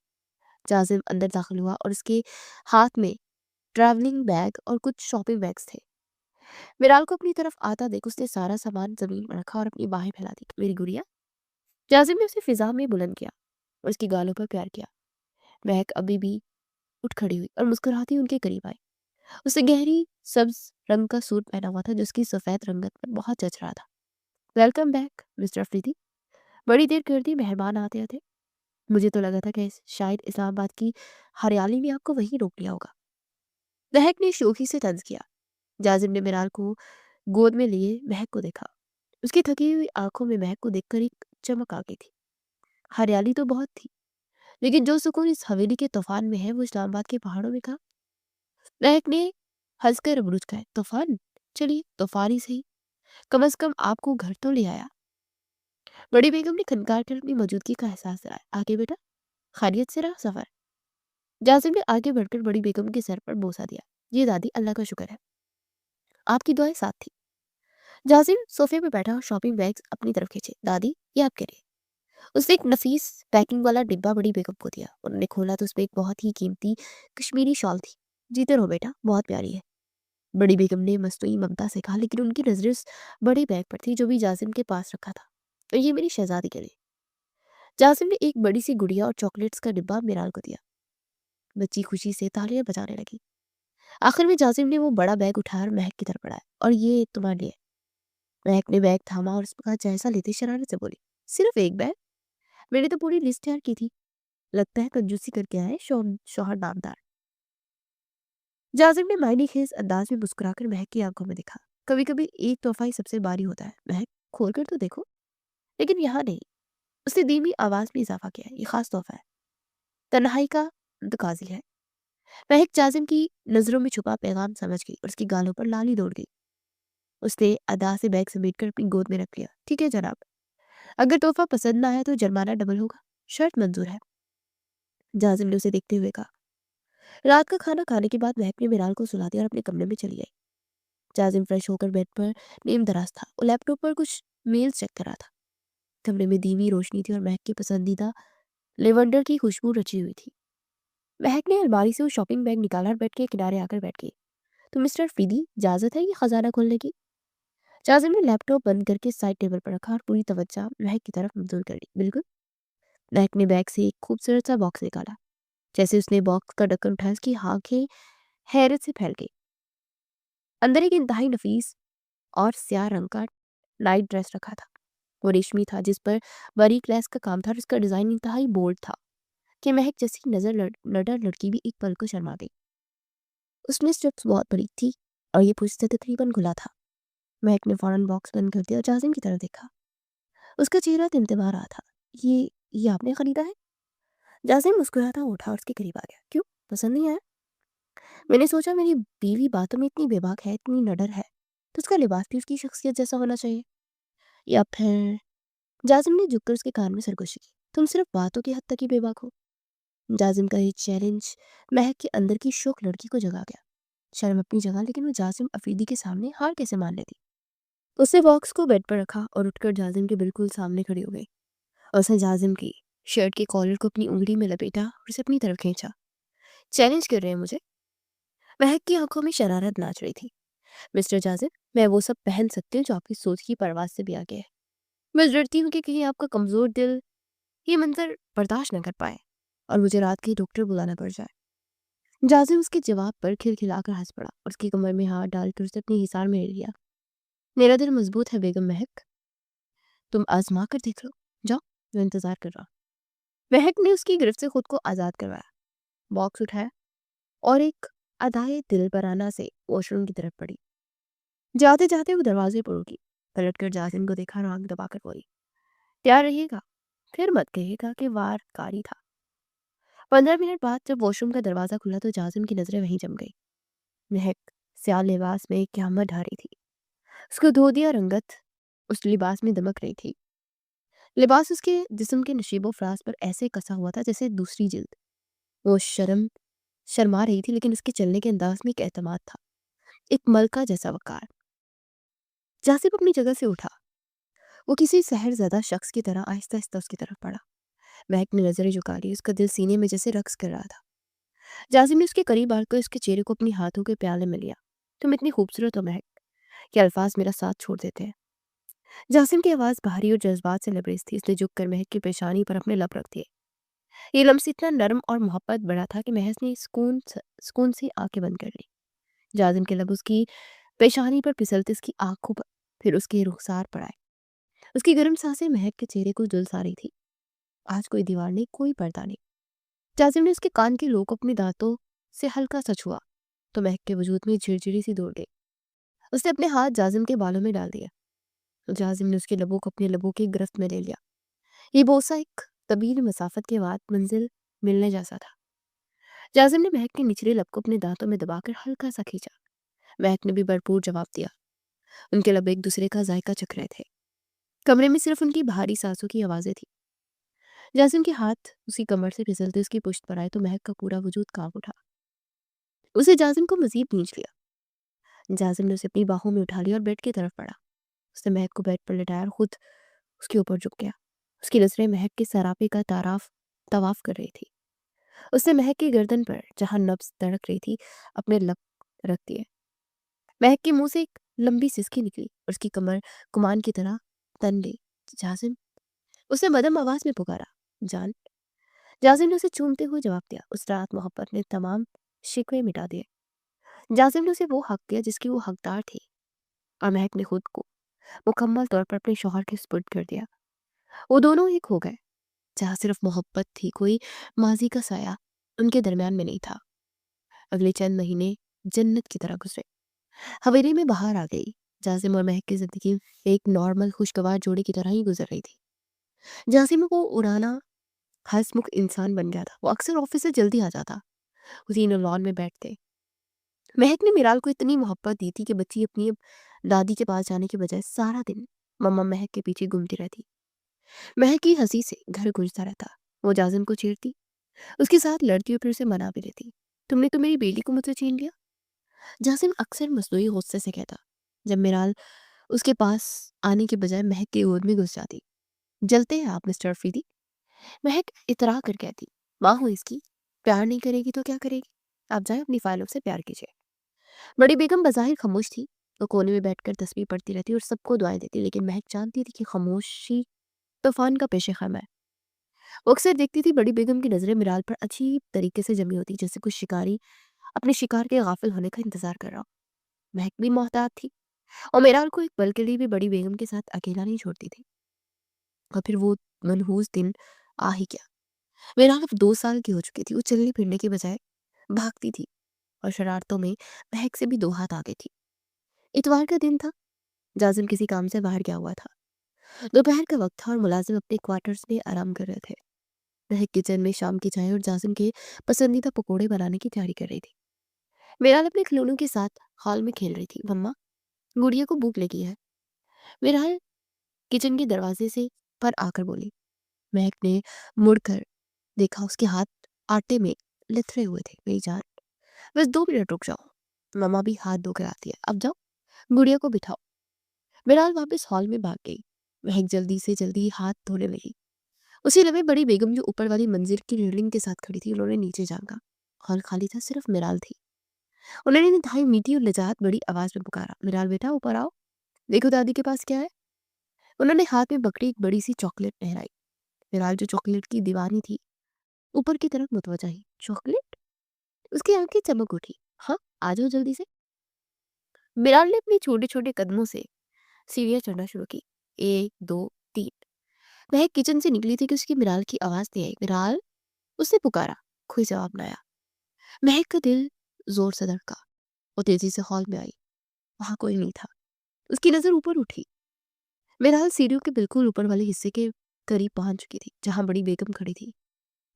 जाजिम अंदर दाखिल हुआ और उसके हाथ में ट्रैवलिंग बैग और कुछ शॉपिंग बैग्स थे। मिराल को अपनी तरफ आता देख उसने सारा सामान जमीन पर रखा और अपनी बाहें फैला दी। मेरी गुड़िया। जाजिम ने उसे फिजा में बुलंद किया और उसकी गालों पर प्यार किया। महक अभी भी उठ खड़ी हुई और मुस्कुराती उनके करीब आई। उसने गहरी सब्ज रंग का सूट पहना हुआ था, जिसकी सफेद रंगत पर बहुत जच रहा था। Welcome back mister Afridi. बड़ी देर कर दी मेहमान आते आते। मुझे तो लगा था कि शायद इस्लामाबाद की हरियाली ने आपको वहीं रोक लिया होगा। महक ने शोखी से तंज किया। जाजिम ने मिराल को गोद में लिए महक को देखा। उसकी थकी हुई आंखों में महक को देखकर एक चमक आ गई थी। हरियाली तो बहुत थी, लेकिन जो सुकून इस हवेली के तूफान में है वो इस्लामाबाद के पहाड़ों में कहा। महक ने हंसकर अबरूज खाए। तूफान? चलिए तूफान ही सही, कम से कम आपको घर तो ले आया। बड़ी बेगम ने खनकार कर अपनी मौजूदगी का एहसास दिलाया। आगे बेटा, खैरियत से रहा सफर? जासिम ने आगे बढ़कर बड़ी बेगम के सर पर बोसा दिया। ये दादी, अल्लाह का शुक्र है, आपकी दुआएं साथ थी। जासिम सोफे पे बैठा और शॉपिंग बैग्स अपनी तरफ खींचे। दादी, ये आपके लिए। उसने एक नफीस पैकिंग वाला डिब्बा बड़ी बेगम को दिया। उन्होंने खोला तो उसमें एक बहुत ही कीमती कश्मीरी शॉल थी। जीते रहो बेटा, बहुत प्यारी है, बड़ी बेगम ने मस्तूई ममता से कहा, लेकिन उनकी नजरें उस बड़े बैग पर थी जो भी जासिम के पास रखा था। और ये मेरी शहजादी के लिए। जासिम ने एक बड़ी सी गुड़िया और चॉकलेट्स का डिब्बा मिराल को दिया। बच्ची खुशी से तालियां बजाने लगी। आखिर में जासिम ने वो बड़ा बैग उठाया और महक की तरफ बढ़ाया। और ये तुम्हारे लिए। महक ने बैग थामा और उसका जायजा लेते शरारत से बोली, सिर्फ एक बैग? मैंने तो पूरी लिस्ट तैयार की थी। लगता है कंजूसी करके आए शौहर नामदार। जाजिम ने मायने खेज अंदाज में मुस्कुराकर महक की आंखों में देखा। कभी कभी एक तोहफा ही सबसे भारी होता है महक, खोल कर तो देखो। लेकिन यहाँ नहीं। उसने धीमी आवाज में इजाफा किया, ये खास तोहफा है, तन्हाई का तकाजी है। महक जाजिम की नजरों में छुपा पैगाम समझ गई और उसकी गालों पर लाली दौड़ गई। उसने अदा से बैग समेट कर अपनी गोद में रख लिया। ठीक है जनाब, अगर तोहफा पसंद ना आया तो जुर्माना डबल होगा, शर्त मंजूर है, जाजिम ने उसे देखते हुए कहा। रात का खाना खाने के बाद महक ने मिराल को सुला दिया और अपने कमरे में चली आई। जाजिम फ्रेश होकर बेड पर नीम दराज था। वो लैपटॉप पर कुछ मेल्स चेक कर रहा था। कमरे में धीमी रोशनी थी और महक की पसंदीदा लेवेंडर की खुशबू रची हुई थी। महक ने अलमारी से वो शॉपिंग बैग निकाला और बेड के किनारे आकर बैठ गई। तो मिस्टर फरीदी, इजाजत है ये खजाना खोलने की? जाजिम ने लैपटॉप बंद करके साइड टेबल पर रखा और पूरी तवज्जो महक की तरफ मबजूल कर ली। बिल्कुल। महक ने बैग से एक खूबसूरत सा बॉक्स निकाला। जैसे उसने बॉक्स का ढक्कन उठाया, उसकी आंखें हैरत से फैल गई। अंदर एक इंतहाई नफीस और स्याह रंग का नाइट ड्रेस रखा था। वो रेशमी था, जिस पर बारीक लेस का काम था और उसका डिजाइन इंतहाई बोल्ड था कि महक जैसी नजर लड़ा लड़की भी एक पल को शर्मा गई। उसमें स्ट्रिप्स बहुत बड़ी थी और ये पुश से तकरीबन खुला था। महक ने फौरन बॉक्स बंद कर दिया और जाजिम की तरफ देखा। उसका चेहरा तिमतिमा रहा था। ये आपने खरीदा है? जाजिम मुस्कुराता उठा और उसके करीब आ गया। क्यों, पसंद नहीं आया? मैंने सोचा मेरी बीवी बातों में इतनी बेबाक है, इतनी नडर है, तो उसका लिबास भी उसकी शख्सियत जैसा होना चाहिए। या फिर जाजिम ने झुककर उसके कान में सरगोशी की। तुम सिर्फ बातों की हद तक ही बेबाक हो। जाजिम का ये चैलेंज महक के अंदर की शोक लड़की को जगा गया। शर्म अपनी जगह, लेकिन वो जाजिम अफरीदी के सामने हार कैसे मान लेती। उसने बॉक्स को बेड पर रखा और उठकर जाजिम के बिल्कुल सामने खड़ी हो गई। और उसने जाजिम की शर्ट के कॉलर को अपनी उंगली में लपेटा और उसे अपनी तरफ खींचा। चैलेंज कर रहे हैं मुझे? महक की आंखों में शरारत नाच रही थी। मिस्टर जाजिम, मैं वो सब पहन सकती हूँ जो आपकी सोच की परवाज से भी आगे है। मैं डरती हूँ कि कहीं आपका कमजोर दिल ये मंजर बर्दाश्त न कर पाए और मुझे रात के डॉक्टर बुलाना पड़ जाए। जाजिम उसके जवाब पर खिलखिलाकर हंस पड़ा और उसकी कमर में हाथ डालकर उसे अपने हिसार में ले लिया। मेरा दिल मजबूत है बेगम महक, तुम आजमा कर देख लो। जाओ, मैं इंतजार कर रहा। महक ने उसकी गिरफ्त से खुद को आजाद करवाया, बॉक्स उठाया और एक अदाए दिल बराना से वॉशरूम की तरफ बढ़ी। जाते जाते वो दरवाजे पर रुकी, पलट कर जाजिम को देखा और आंख दबाकर बोली, तैयार रहिएगा, फिर मत कहिएगा कि वार कारी था। 15 मिनट बाद जब वॉशरूम का दरवाजा खुला तो जाजिम की नजरें वहीं जम गई। महक स्याह लिबास में क़यामत ढा रही थी। उसको धोतिया रंगत उस लिबास में दमक रही थी। लिबास उसके जिस्म के नशीबो फराज पर ऐसे कसा हुआ था जैसे दूसरी जिल्द। वो शर्मा रही थी, लेकिन उसके चलने के अंदाज में एक एतमाद था, एक मलका जैसा वकार। जासिम अपनी जगह से उठा। वो किसी सहरज़दा शख्स की तरह आहिस्ता आहिस्ता उसकी तरफ बढ़ा। महक ने नजरें झुका ली। उसका दिल सीने में जैसे रक्स कर रहा था। जाजिम ने उसके करीब आकर उसके चेहरे को अपनी हाथों के प्याले में लिया। तुम इतनी खूबसूरत हो महक कि अल्फाज मेरा साथ छोड़ देते हैं। जासिम की आवाज़ भारी और जज्बात से लबरेज थी। उसने झुककर महक की पेशानी पर अपने लब रख दिए। ये लम्स इतना नरम और मोहब्बत बड़ा था कि महज ने सुकून से आंखें बंद कर ली। जाजिम के लब उसकी पेशानी पर फिसलते उसकी आंखों पर, फिर उसके रुखसार पर आए। उसकी गर्म सांसें महक के चेहरे को झुलसा रही थी। आज कोई दीवार नहीं, कोई पर्दा नहीं। जाजिम ने उसके कान के लोग अपने दांतों से हल्का सा छुआ तो महक के वजूद में झिरझिरी सी दौड़ गई। उसने अपने हाथ जाजिम के बालों में डाल दिया। जाजिम ने उसके लबों को अपने लबों की गिरफ्त में ले लिया। ये बोसा एक तबील मसाफत के बाद मंजिल मिलने जैसा था। जाजिम ने महक के निचले लब को अपने दांतों में दबाकर हल्का सा खींचा। महक ने भी भरपूर जवाब दिया। उनके लब एक दूसरे का जायका चख रहे थे। कमरे में सिर्फ उनकी भारी सांसों की आवाजें थी। जासिम के हाथ उसकी कमर से फिसलते उसकी पुश्त पर आए तो महक का पूरा वजूद कांप उठा। उसे जासिम को मजीद खींच लिया। जासिम ने उसे अपनी बाहों में उठा लिया और बेड की तरफ बढ़ा। उसने महक को बेड पर लिटाया और खुद उसके ऊपर झुक गया। उसकी नजरें महक के सरापे का ताराफ तवाफ कर रही थी। उसने महक की गर्दन पर जहां नब्ज तड़क रही थी अपने लब रख दिए। महक के मुंह से एक लंबी सिसकी निकली और उसकी कमर कुमान की तरह तन गई। जासिम, उसने मदम आवाज में पुकारा। जान। जासिम ने उसे चूमते हुए जवाब दिया। उस रात मोहब्बत ने तमाम शिकवे मिटा दिए। जासिम ने उसे वो हक दिया जिसकी वो हकदार थी, और महक ने खुद को मुकम्मल तौर पर अपने शौहर के सुपुर्द कर दिया। वो दोनों एक हो गए। जहाँ सिर्फ मोहब्बत थी, कोई माजी का साया उनके दरमियान में नहीं था। अगले चंद महीने जन्नत की तरह गुजरे। हवेली में बाहर आ गई। जासिम और महक की जिंदगी एक नॉर्मल खुशगवार जोड़ी की तरह ही गुजर रही थी। जासिम को उड़ाना हंसमुख इंसान बन गया था। वो अक्सर ऑफिस से जल्दी आ जाता, उसी लॉन में बैठते। महक ने मिराल को इतनी मोहब्बत दी थी कि बच्ची अपनी अब दादी के पास जाने के बजाय सारा दिन मम्मा महक के पीछे घूमती रहती। महक की हंसी से घर गूंजता रहता। वो जाजिम को छेड़ती, उसके साथ लड़ती और फिर उसे मना भी लेती। तुमने तो मेरी बेटी को मुझसे छीन लिया, जासिम अक्सर मसनूई गुस्से से कहता, जब मिराल उसके पास आने के बजाय महक की गोद में घुस जाती। जलते हैं आप मिस्टर अफरीदी। महक इतरा कर कहती, माँ हूँ इसकी, प्यार नहीं करेगी तो क्या करेगी। आप जाए अपनी फाइलों से प्यार कीजिए। बड़ी बेगम बज़ाहिर खामोश थी। वो कोने में बैठकर तस्बीह पढ़ती रहती और सबको दुआएं देती, लेकिन महक जानती थी कि खामोशी तूफान का पेश खैमा है। वो अक्सर देखती थी बड़ी बेगम की नज़रें मिराल पर अजीब तरीके से जमी होती, जैसे कुछ शिकारी अपने शिकार के गाफिल होने का इंतजार कर रहा हो। महक भी मोहतात थी और मिराल को एक पल के लिए भी बड़ी बेगम के साथ अकेला नहीं छोड़ती थी। और फिर वो मनहूस दिन आ ही गया। मिराल अब 2 साल की हो चुकी थी। वो चलने फिरने के बजाय भागती थी और शरारतों में महक से भी 2 हाथ आगे थी। इतवार का दिन था। जाजिम किसी काम से बाहर गया हुआ था। दोपहर का वक्त था और मुलाजिम अपने क्वार्टर्स में आराम कर रहे थे। महक किचन में शाम की चाय और जाजिम के पसंदीदा पकोड़े बनाने की तैयारी कर रही थी। मिराल अपने खिलौनों के साथ हॉल में खेल रही थी। मम्मा, गुड़िया को भूख लगी है, मिराल किचन के दरवाजे से पर आकर बोली। महक ने मुड़कर देखा। उसके हाथ आटे में लिथड़े हुए थे। मेरी जान, बस 2 मिनट रुक जाओ, मम्मा भी हाथ धोकर आती है। अब जाओ, गुड़िया को बिठाओ। मिराल वापस हॉल में भाग गई। महक जल्दी से जल्दी हाथ धोने लगी। उसी लम्हे बड़ी बेगम जो ऊपर वाली मंजिल की रेलिंग के साथ खड़ी थी, उन्होंने नीचे झांका। हॉल खाली था, सिर्फ मिराल थी। उन्होंने निधाई मीठी और लजात बड़ी आवाज में पुकारा, मिराल बेटा ऊपर आओ, देखो दादी के पास क्या है। उन्होंने हाथ में पकड़ी एक बड़ी सी चॉकलेट लहराई। मिराल जो चॉकलेट की दीवानी थी, ऊपर की तरफ मुतवजा ही। चॉकलेट? उसकी आंखें चमक उठी। हाँ, आ जाओ जल्दी से। मिराल ने अपने छोटे छोटे कदमों से सीढ़ियां चढ़ना शुरू की। 1 2 3। महक किचन से निकली थी कि उसकी मिराल की आवाज नहीं आई। मिराल, उसने पुकारा, कोई जवाब न आया। महक का दिल जोर से धड़का। वो तेजी से हॉल में आई। वहां कोई नहीं था। उसकी नजर ऊपर उठी। मिराल सीढ़ियों के बिल्कुल ऊपर वाले हिस्से के करीब पहुंच चुकी थी, जहां बड़ी बेगम खड़ी थी।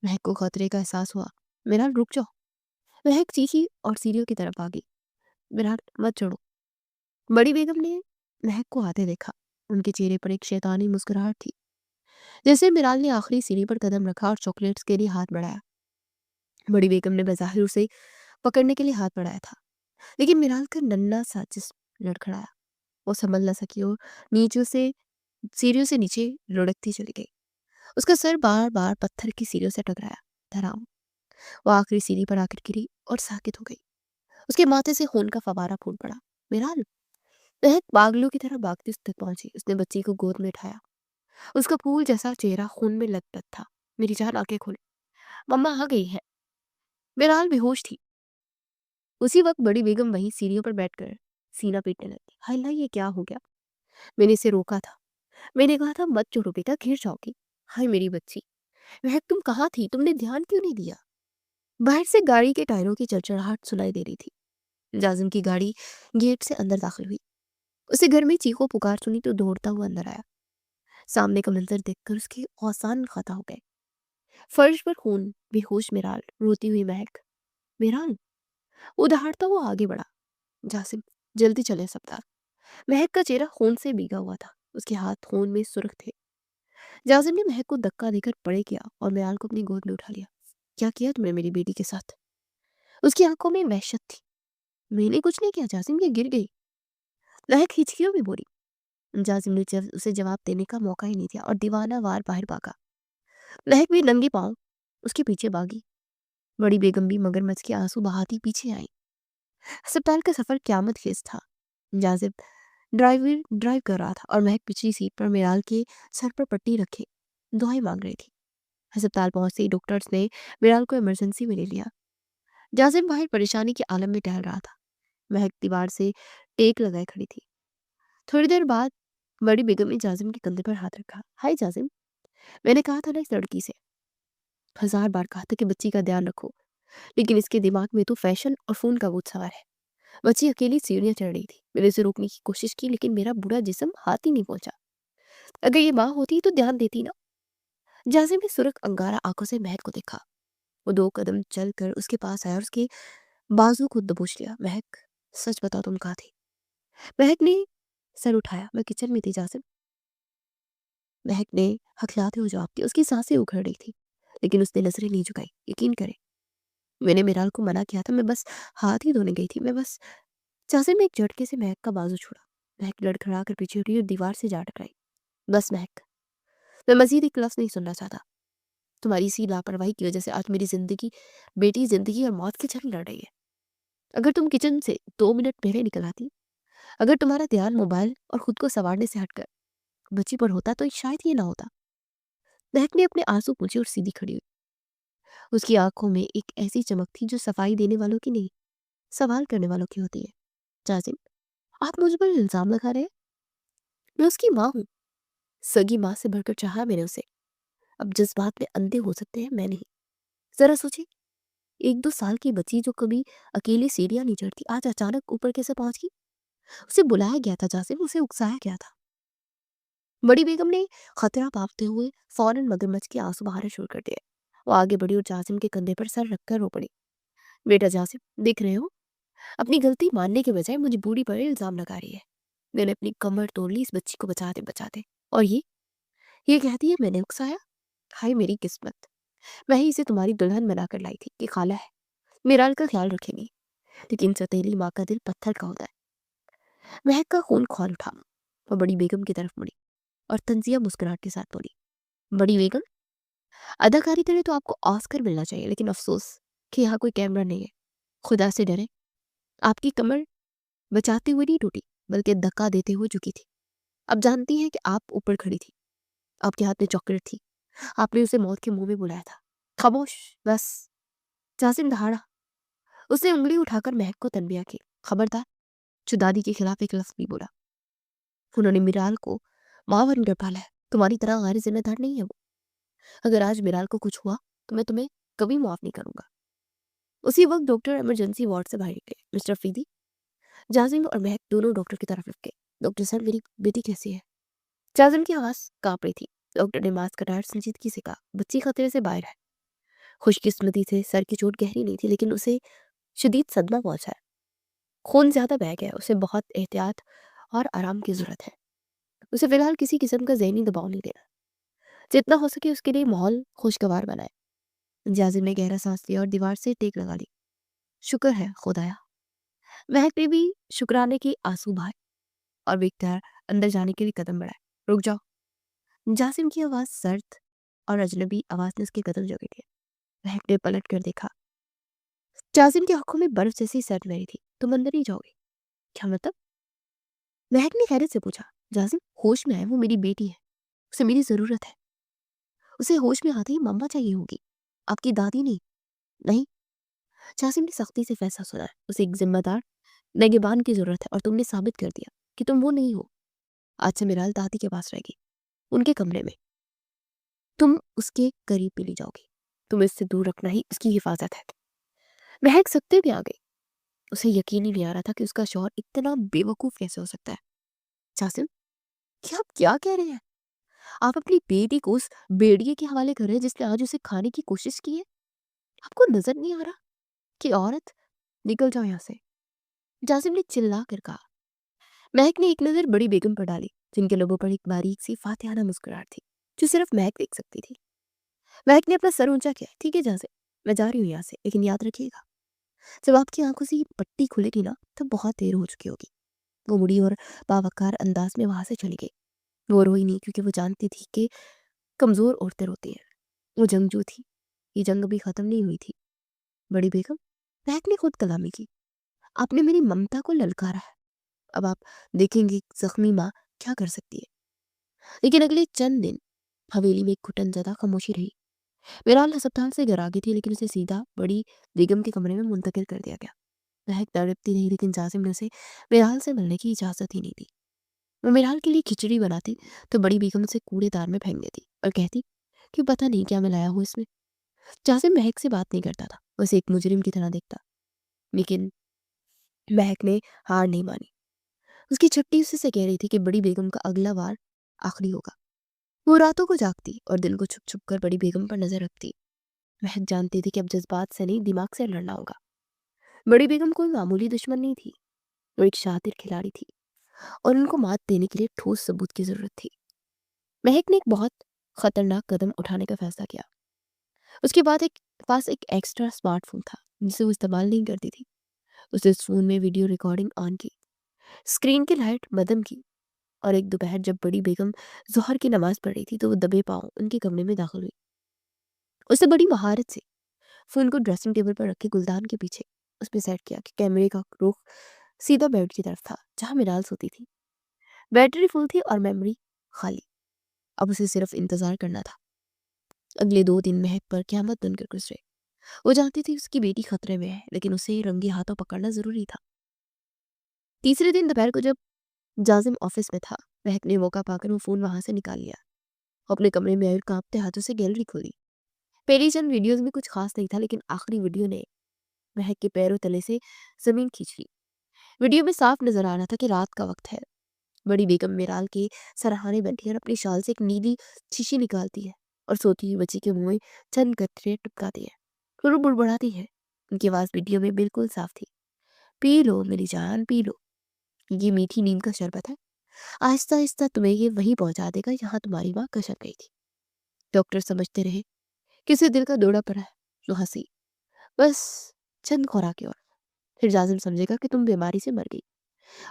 महक को खतरे का एहसास हुआ। मिराल रुक जाओ। महक चीखी और सीढ़ियों की तरफ आ गई। मिराल मत छोड़ो। बड़ी बेगम ने महक को आते देखा। उनके चेहरे पर एक शैतानी मुस्कुराहट थी। जैसे मिराल ने आखिरी सीढ़ी पर कदम रखा और चॉकलेट्स के लिए हाथ बढ़ाया, बड़ी बेगम ने बज़ाहिर उसे पकड़ने के लिए हाथ बढ़ाया था, लेकिन मिराल का नन्हा सा जिस्म लड़खड़ाया। वो संभल न सकी और नीचे से सीढ़ियों से नीचे लुढ़कती चली गई। उसका सर बार बार पत्थर की सीढ़ियों से टकराया। धड़ाम। वो आखिरी सीढ़ी पर आकर गिरी और साकित हो गई। उसके माथे से खून का फवारा फूट पड़ा। मिराल, महक पागलों की तरह भागती उस तक पहुंची। उसने बच्ची को गोद में उठाया। उसका फूल जैसा चेहरा खून में लथपथ था। मेरी जान, आंखें खोल, मम्मा आ गई है। मिराल बेहोश थी। उसी वक्त बड़ी बेगम वहीं सीढ़ियों पर बैठकर सीना पीटने लगी। हाय अल्लाह, ये क्या हो गया। मैंने इसे रोका था। मैंने कहा था मत छोड़ो बेटा, गिर जाओगी। हाय मेरी बच्ची, महक तुम कहाँ थी, तुमने ध्यान क्यों नहीं दिया। बाहर से गाड़ी के टायरों की चड़चड़ाहट सुनाई दे रही थी। जाजिम की गाड़ी गेट से अंदर दाखिल हुई। उसे घर में चीखों पुकार सुनी तो दौड़ता हुआ अंदर आया। सामने का मंजर देखकर उसके औसान खता हो गए। फर्श पर खून, बेहोश मिराल, रोती हुई महक। मिराल, वो दहाड़ता हुआ आगे बढ़ा। जासिम, जल्दी चले अस्पताल। महक का चेहरा खून से भीगा हुआ था। उसके हाथ खून में सुर्ख थे। जाजिम ने महक को धक्का देकर पड़े किया और मिराल को अपनी गोद में उठा लिया। क्या किया तुमने मेरी बेटी के साथ? उसकी आंखों में वहशत थी। मैंने कुछ नहीं किया जाजिम, ये गिर गई, महक हिचकियों में बोली। जाजिम ने उसे जवाब देने का मौका ही नहीं दिया और दीवाना वार बाहर भागा। महक भी नंगे पांव उसके पीछे भागी। बड़ी बेगम भी मगरमच्छ के आंसू बहाती पीछे आई। अस्पताल का सफर क्यामत खेज था। जाजिम ड्राइव कर रहा था और महक पिछली सीट पर मिराल के सर पर पट्टी रखे दुआएं मांग रही थी। अस्पताल पहुंचते ही डॉक्टर्स ने मिराल को इमरजेंसी में ले लिया। जाजिम बाहर परेशानी के आलम में टहल रहा था। महक दीवार से टेक लगाए खड़ी थी। थोड़ी देर बाद बड़ी बेगम ने जाजिम के कंधे पर हाथ रखा। हाय जाजिम, मैंने कहा था ना इस लड़की से, 1000 बार कहा था कि बच्ची का ध्यान रखो, लेकिन इसके दिमाग में तो फैशन और फोन का भूत सवार है। बच्ची अकेली सीढ़ियां चढ़ रही थी। मैंने उसे रोकने की कोशिश की लेकिन मेरा बुरा जिस्म हाथ ही नहीं पहुंचा। अगर ये माँ होती तो ध्यान देती ना। जाजिम ने सुरख अंगारा आंखों से महक को देखा। वो 2 कदम चलकर उसके पास आया और उसके बाजू को दबोच लिया। महक, सच बताओ तुम कहाँ थी? महक ने सर उठाया। मैं किचन में थी जाजिम। महक ने हकलाते हुए जवाब दिया। उसकी सांसें उखड़ रही थी लेकिन उसने नजरें नहीं झुकाई। यकीन करें, मैंने मिराल को मना किया था, मैं बस हाथ ही धोने गई थी, मैं बस। जाजिम ने एक झटके से महक का बाजू छोड़ा। महक लड़खड़ा कर पीछे हटी और दीवार से जा टकराई। बस महक, मैं मजीद एक लफ्ज नहीं सुनना चाहता। तुम्हारी इसी लापरवाही की वजह से आज मेरी बेटी जिंदगी और मौत की जंग लड़ रही है। अगर तुम किचन से 2 मिनट पहले निकल आती, अगर तुम्हारा ध्यान मोबाइल और खुद को संवारने से हटकर बच्ची पर होता तो शायद ये ना होता। महक ने अपने आंसू पूछे और सीधी खड़ी हुई। उसकी आंखों में एक ऐसी चमक थी जो सफाई देने वालों की नहीं, सवाल करने वालों की होती है। जाजिम, आप मुझ पर इल्जाम लगा रहे हैं? मैं उसकी माँ हूँ। सगी माँ से बढ़कर चाहा मैंने उसे। अब जज्बात में अंधे हो सकते हैं, मैं नहीं। जरा सोचिए, 1-2 साल की बच्ची जो कभी अकेले सीढ़ियां नहीं चढ़ती, आज अचानक ऊपर कैसे पहुंच गई? उसे बुलाया गया था जाजिम, उसे उकसाया गया था। बड़ी बेगम ने खतरा भापते हुए फौरन मगरमच्छ के आंसू बहाने शुरू कर दिए। वो आगे बढ़ी और जाजिम के कंधे पर सर रखकर रो पड़ी। बेटा जाजिम, देख रहे हो, अपनी गलती मानने के बजाय मुझे बूढ़ी पर इल्जाम लगा रही है। मैंने अपनी कमर तोड़ ली इस बच्ची को बचाते बचाते, और ये कहती है मैंने उकसाया। हाय मेरी किस्मत, मैं ही इसे तुम्हारी दुल्हन बनाकर लाई थी कि खाला है, मिराल का ख्याल रखेंगी। लेकिन सतीली माँ का दिल पत्थर का होता है। महक का खून खौल उठा। वो बड़ी बेगम की तरफ मुड़ी और तंजिया मुस्कुराहट के साथ बोली, बड़ी बेगम, अदाकारी के लिए तो आपको ऑस्कर मिलना चाहिए, लेकिन अफसोस कि यहाँ कोई कैमरा नहीं है। खुदा से डरे, आपकी कमर बचाते हुए नहीं टूटी, बल्कि धक्का देते हुए झुकी थी। अब जानती हैं कि आप ऊपर खड़ी थी, आपके हाथ में चॉकलेट थी, आपने उसे मौत के मुंह में बुलाया था। खामोश, बस। जासिम दहाड़ा। उसने उंगली उठाकर महक को तनबिया की। खबरदार, जो दादी के खिलाफ एक लफ्ज नहीं बोला। उन्होंने मिराल को माँ बनकर पाला है, तुम्हारी तरह गैर जिम्मेदार नहीं है वो। अगर आज मिराल को कुछ हुआ तो मैं तुम्हें कभी माफ नहीं करूंगा। उसी वक्त डॉक्टर इमरजेंसी वार्ड से बाहर निकले। मिस्टर फीदी, जाजिम और महक दोनों डॉक्टर की तरफ लपके। डॉक्टर साहब, मेरी बेटी कैसी है? जाजिम की आवाज कांप रही थी। डॉक्टर ने मास्क हटाकर संजीदगी से कहा, बच्ची खतरे से बाहर है। खुशकिस्मती से सर की चोट गहरी नहीं थी, लेकिन उसे शदीद सदमा पहुंचा है। खून ज्यादा बह गया है, उसे बहुत एहतियात और आराम की जरूरत है। उसे फिलहाल किसी किस्म का जहनी दबाव नहीं देना। जितना हो सके उसके लिए माहौल खुशगवार बनाए। जाजिम ने गहरा सांस लिया और दीवार से टेक लगा ली। शुक्र है खुदाया। महक ने भी शुक्राने के आंसू बहाए और बेख्तियार अंदर जाने के लिए कदम बढ़ाए। रुक जाओ। जासिम की आवाज सर्द और अजनबी आवाज ने उसके कदम जगह दिए। महक ने पलट कर देखा। जासिम की आंखों में बर्फ जैसी सर्द लहरी थी। तुम अंदर नहीं जाओगे? क्या मतलब? महक ने हैरत से पूछा। जासिम, होश में आए, वो मेरी बेटी है, उसे मेरी जरूरत है। उसे होश में आते ही मम्मा चाहिए होगी, आपकी दादी नहीं। नहीं। जासिम ने सख्ती से फैसला सुनाया। उसे एक जिम्मेदार निगहबान की जरूरत है और तुमने साबित कर दिया कि तुम वो नहीं हो। आज से मिराल दादी के पास रहेगी, उनके कमरे में। तुम उसके करीब भी नहीं जाओगी। तुम इससे दूर रखना ही उसकी हिफाजत है। महक सकते में आ गई। उसे यकीन ही नहीं आ रहा था कि उसका शौहर इतना बेवकूफ कैसे हो सकता है। जासिम, क्या आप क्या कह रहे हैं? आप अपनी बेटी को उस भेड़िए के हवाले कर रहे हैं जिसने आज उसे खाने की कोशिश की है? आपको नजर नहीं आ रहा कि औरत? निकल जाओ यहाँ से, जासिम ने चिल्ला कर कहा। महक ने एक नजर बड़ी बेगम पर डाली, जिनके लोगों पर एक बारीक सी फातिहाना मुस्कुराहट थी। जो सिर्फ महक देख सकती थी। महक ने अपना सर ऊंचा किया। ठीक है जाजिम, मैं जा रही हूँ यहाँ से, लेकिन याद रखिएगा जब आपकी आंखों से ये पट्टी खुलेगी ना तब बहुत देर हो चुकी होगी। वो मुड़ी और बावकार अंदाज में वहां से चली गई। वो रोई नहीं क्योंकि वो जानती थी कि कमजोर औरतें रोती हैं। वो जंग जो थी, ये जंग अभी खत्म नहीं हुई थी। बड़ी बेगम, महक ने खुद कलामी की, आपने मेरी ममता को ललकारा है। अब आप देखेंगे जख्मी माँ क्या कर सकती है। लेकिन अगले चंद दिन हवेली में एक घुटन ज्यादा खामोशी रही। विराल अस्पताल से घर आ गई थी, लेकिन उसे सीधा बड़ी बेगम के कमरे में मुंतकिल कर दिया गया। महक तड़पती रही, लेकिन जासिम ने उसे विराल से मिलने की इजाजत ही नहीं दी। वो मिराल के लिए खिचड़ी बनाती तो बड़ी बेगम उसे कूड़ेदान में फेंक देती और कहती कि पता नहीं क्या मिलाया हो इसमें। जासिम महक से बात नहीं करता था, उसे एक मुजरिम की तरह देखता। लेकिन महक ने हार नहीं मानी। उसकी छुट्टी उसी से कह रही थी कि बड़ी बेगम का अगला वार आखिरी होगा। वो रातों को जागती और दिन को छुप छुप कर बड़ी बेगम पर नजर रखती। महक जानती थी कि अब जज्बात से नहीं, दिमाग से लड़ना होगा। बड़ी बेगम कोई मामूली दुश्मन नहीं थी, वो एक शातिर खिलाड़ी थी और उनको मात देने के लिए ठोस सबूत की जरूरत थी। महक ने एक बहुत खतरनाक कदम उठाने का फैसला किया। उसके बाद एक पास एक एक्स्ट्रा स्मार्टफोन था जिसे वो इस्तेमाल नहीं करती थी। उसने उस फोन में वीडियो रिकॉर्डिंग ऑन की, स्क्रीन की लाइट मदम की, और एक दोपहर जब बड़ी बेगम जोहर की नमाज पढ़ रही थी तो वो दबे पांव उनके कमरे में दाखिल हुई। उसने बड़ी महारत से फोन को ड्रेसिंग टेबल पर रखे गुलदान के पीछे उस पर सेट किया कि कैमरे का रुख सीधा बेड की तरफ था जहां मिराल सोती थी। बैटरी फुल थी और मेमोरी खाली। अब उसे सिर्फ इंतजार करना था। अगले 2 दिन महक पर क़यामत बनकर गुजरे। वो जानती थी उसकी बेटी खतरे में है, लेकिन उसे रंगे हाथों पकड़ना जरूरी था। तीसरे दिन दोपहर को जब जाजिम ऑफिस में था, महक ने मौका पाकर वो फोन वहां से निकाल लिया। वो अपने कमरे में आई और कांपते हाथों से गैलरी खोली। पहली चंद वीडियोस में कुछ खास नहीं था, लेकिन आखिरी वीडियो ने महक के पैरों तले से जमीन खींच ली। वीडियो में साफ नजर आ रहा था कि रात का वक्त है। बड़ी बेगम मिराल के सराहाने बैठी और अपनी शाल से एक नीली शीशी निकालती है और सोती हुई बच्ची के मुंह में चंद कतरे टपकाती है। फिर वो बुड़बुड़ाती है। उनकी आवाज वीडियो में बिल्कुल साफ थी। पी लो मेरी जान, पी लो, ये मीठी नीम का शरबत है। आहिस्ता आहिस्ता तुम्हें ये वहीं पहुंचा देगा जहां तुम्हारी माँ कसर गई थी। डॉक्टर समझते रहे किसी दिल का दौड़ा पड़ा है। जो हंसी, बस चंद खुराक और फिर जाजिम समझेगा कि तुम बीमारी से मर गई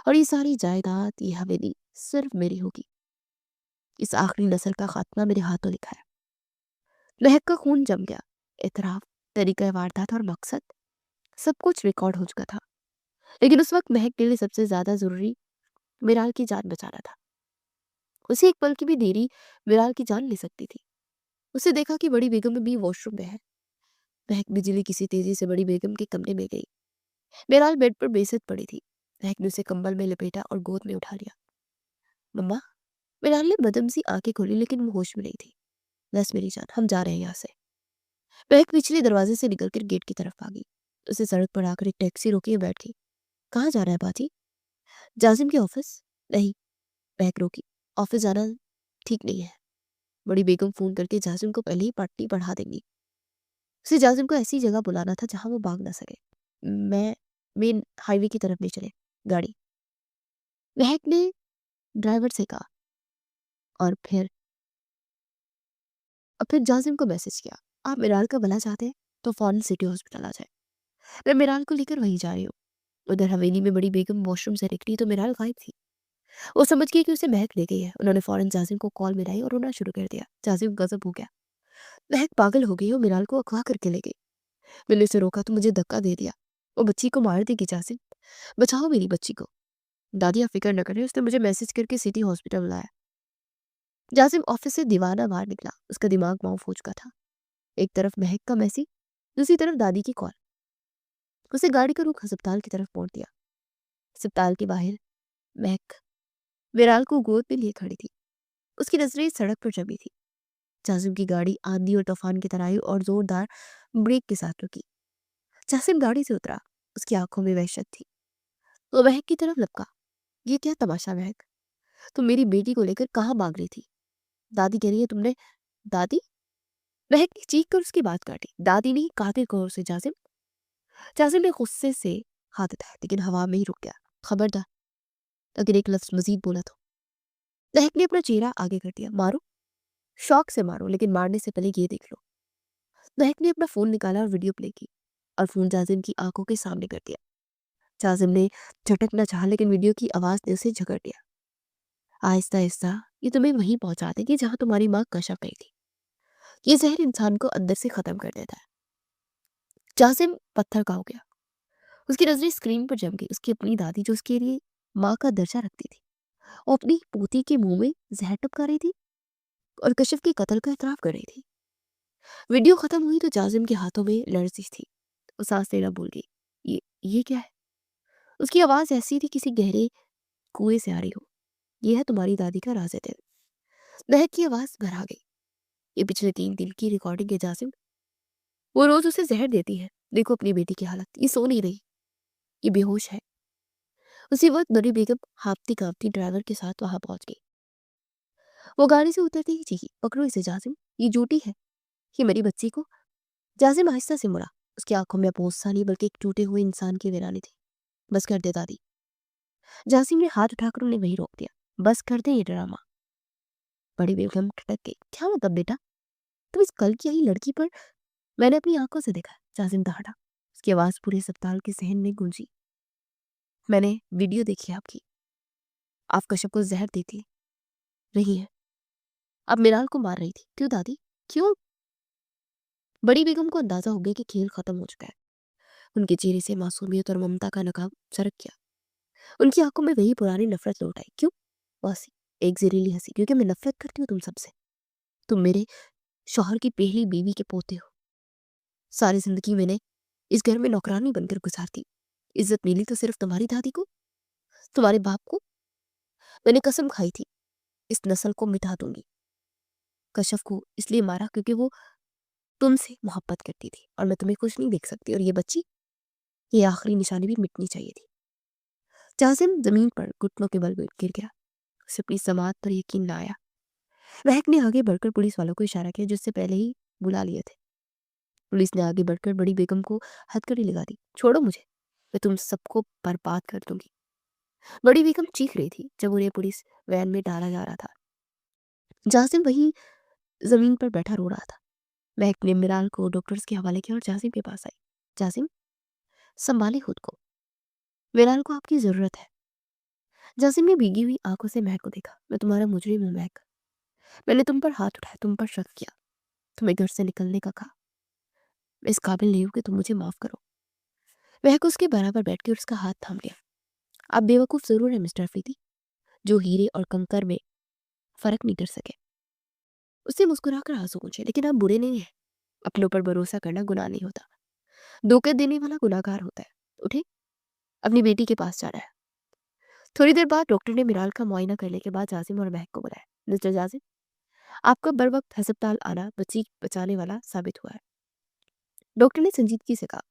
और ये सारी जायदाद, ये हवेली सिर्फ मेरी होगी। इस आखिरी नस्ल का खात्मा मेरे हाथों लिखा है। महक का खून जम गया। इतराफ, तरीका वारदात और मकसद सब कुछ रिकॉर्ड हो चुका था। लेकिन उस वक्त महक के लिए सबसे ज्यादा जरूरी मिराल की जान बचाना था। उसे एक पल की भी देरी मिराल की जान ले सकती थी। उसे देखा कि बड़ी बेगम भी वॉशरूम में है। महक बिजली किसी तेजी से बड़ी बेगम के कमरे में गई। मिराल बेड पर बेसत पड़ी थी। महक ने उसे कंबल में लपेटा और गोद में उठा लिया। मम्मा। मिराल ने मदम सी आंखें खोली, लेकिन वो होश में नहीं थी। बस मेरी जान, हम जा रहे हैं यहाँ से। महक पिछले दरवाजे से निकलकर गेट की तरफ आ गई। उसे सड़क पर आकर एक टैक्सी रोकी और बैठ गई। कहाँ जा रहा है बाजी? जाजिम के ऑफिस। नहीं, महक रोकी। ऑफिस जाना ठीक नहीं है। बड़ी बेगम फोन करके जाजिम को पहले ही पट्टी पढ़ा देंगी। उसे जाजिम को ऐसी जगह बुलाना था जहां वो भाग ना सके। मैं मेन हाईवे की तरफ ले चले गाड़ी, महक ने ड्राइवर से कहा। और फिर जाजिम को मैसेज किया, आप मिराल का भला चाहते हैं तो फौरन सिटी हॉस्पिटल आ जाए। मैं मिराल को लेकर वहीं जा रही हूँ। उधर हवेली में बड़ी बेगम वॉशरूम से निकली तो मिराल गायब थी। वो समझ गई कि उसे महक ले गई है। उन्होंने फौरन जाजिम को कॉल मिलाई और रोना शुरू कर दिया। जाजिम गजब हो गया। महक पागल हो गई और मिराल को अगवा करके ले गई। मैंने उसे रोका तो मुझे धक्का दे दिया। वो बच्ची को मार देगी जाजिम, बचाओ मेरी बच्ची को। दादी आप फिक्र न करें, उसने मुझे मैसेज करके सिटी हॉस्पिटल बुलाया। जासिम ऑफिस से दीवाना बाहर निकला। उसका दिमाग माउफ हो चुका था। एक तरफ महक का मैसेज, दूसरी तरफ दादी की कॉल। उसे गाड़ी का रुख अस्पताल की तरफ मोड़ दिया। अस्पताल के बाहर महक विराल को गोद में लिए खड़ी थी। उसकी नजरें सड़क पर जमी थी। जासिम की गाड़ी आंधी और तूफान की तरह आई और जोरदार ब्रेक के साथ रुकी। जासिम गाड़ी से उतरा। उसकी आंखों में वहशत थी। वो महक की तरफ लपका। ये क्या तमाशा महक, तुम मेरी बेटी को लेकर कहाँ भाग रही थी? दादी कह रही है तुमने। दादी? महक ने चीख कर उसकी बात काटी। दादी नहीं, कातिल कहो उसे जासिम। जासिम ने गुस्से से हाथ उठाया, लेकिन हवा में ही रुक गया। खबरदार अगर एक लफ्ज मजीद बोला तो। महक ने अपना चेहरा आगे कर दिया। मारो? शौक से मारो, लेकिन मारने से पहले ये देख लो। महक ने अपना फ़ोन निकाला और वीडियो प्ले की और फ़ोन जाजिम की आंखों के सामने कर दिया। जाजिम ने झटकना चाहा, लेकिन वीडियो की आवाज़ ने उसे झकड़ दिया। आहिस्ता आहिस्ता ये तुम्हें वहीं पहुंचा देगी जहां तुम्हारी माँ कश्फ गई थी। ये जहर इंसान को अंदर से खत्म कर देता है। जाजिम पत्थर का हो गया। उसकी नजरें स्क्रीन पर जम गई। उसकी अपनी दादी जो उसके लिए माँ का दर्जा रखती थी, वो अपनी पोती के मुंह में जहर टपका रही थी और कश्फ के कत्ल का इतराफ कर रही थी। वीडियो खत्म हुई तो जाजिम के हाथों में लर्जिश थी। वो सांस लेना भूल गई। ये क्या है? उसकी आवाज ऐसी थी किसी गहरे कुएं से आ रही हो। ये है तुम्हारी दादी का राज दिल। महक की आवाज भरा गई। ये पिछले 3 दिन की रिकॉर्डिंग है जासिम। वो रोज उसे जहर देती है। देखो अपनी बेटी की हालत, ये सो नहीं रही, ये बेहोश है। उसी वक्त बड़ी बेगम हाफती कांपती ड्राइवर के साथ वहां पहुंच गई। वो गाड़ी से उतरती ही चीखी, पकड़ो इसे जासिम, ये झूठी है, ये मेरी बच्ची को। जासिम आहिस्ता से मुड़ा। उसकी आंखों में अपोस सा नहीं बल्कि एक टूटे हुए इंसान की वीरानी थी। बस कर दे दादी। जासिम ने हाथ उठाकर उन्हें वहीं रोक दिया। बस कर दे ये ड्रामा। बड़ी बेगम ठटक गई। क्या मतलब बेटा? तुम इस कल की आई लड़की पर? मैंने अपनी आंखों से देखा। जासिम दहाड़ा। उसकी आवाज पूरे अस्पताल के सहन में गूंजी। मैंने वीडियो देखी है आपकी। आप कश्यप को जहर देती रही है, अब मिराल को मार रही थी। क्यों दादी, क्यों? बड़ी बेगम को अंदाजा हो गया कि खेल खत्म हो चुका है। उनके चेहरे से मासूमियत और ममता का नकाब सरक गया। उनकी आंखों में वही पुरानी नफरत लौट आई। क्यों? वो हंसी, एक जहरीली हंसी। क्योंकि मैं नफरत करती हूँ तुम सबसे। तुम मेरे शौहर की पहली बीवी के पोते हो। सारी जिंदगी मैंने इस घर में नौकरानी बनकर गुजारती। इज्जत मिली तो सिर्फ तुम्हारी दादी को, तुम्हारे बाप को। मैंने कसम खाई थी इस नस्ल को मिटा दूंगी। कश्यप को इसलिए मारा क्योंकि वो तुमसे मोहब्बत करती थी और मैं तुम्हें खुश नहीं देख सकती। और ये बच्ची, ये आखिरी निशानी भी मिटनी चाहिए थी। जासिम जमीन पर घुटनों के बल गिर गया। उसे अपनी समात पर यकीन न आया। महक ने आगे बढ़कर पुलिस वालों को इशारा किया, जिससे पहले ही बुला लिए थे। पुलिस ने आगे बढ़कर बड़ी बेगम को हथकड़ी लगा दी। छोड़ो मुझे, मैं तुम सबको बर्बाद कर दूंगी। बड़ी बेगम चीख रही थी जब उन्हें पुलिस वैन में डाला जा रहा था। जासिम वहीं जमीन पर बैठा रो रहा था। महक ने मिराल को डॉक्टर्स के हवाले किया और जासिम के पास आई। जासिम, संभाले खुद को, मिराल को आपकी जरूरत है। जासिम ने भीगी हुई आंखों से महक को देखा। मैं तुम्हारा मुजरिम हूं महक। मैंने तुम पर हाथ उठाया, तुम पर शक किया, तुम्हें घर से निकलने का कहा। मैं इस काबिल नहीं हूं कि तुम मुझे माफ करो। महक उसके बराबर बैठ के उसका हाथ थाम लिया। आप बेवकूफ जरूर है मिस्टर अफरीदी, जो हीरे और कंकर में फर्क नहीं कर सके। उससे मुस्कुराकर आंसू पूछे, लेकिन आप बुरे नहीं हैं। अपनों पर भरोसा करना गुनाह नहीं होता, धोखे देने वाला गुनाहगार होता है। उठे, अपनी बेटी के पास जाना है। थोड़ी देर बाद डॉक्टर ने मिराल का मुआयना करने के बाद जासिम और महक को बुलाया। मिस्टर जासिम, आपका बर वक्त अस्पताल आना बच्ची बचाने वाला साबित हुआ है। डॉक्टर ने संजीदगी से कहा।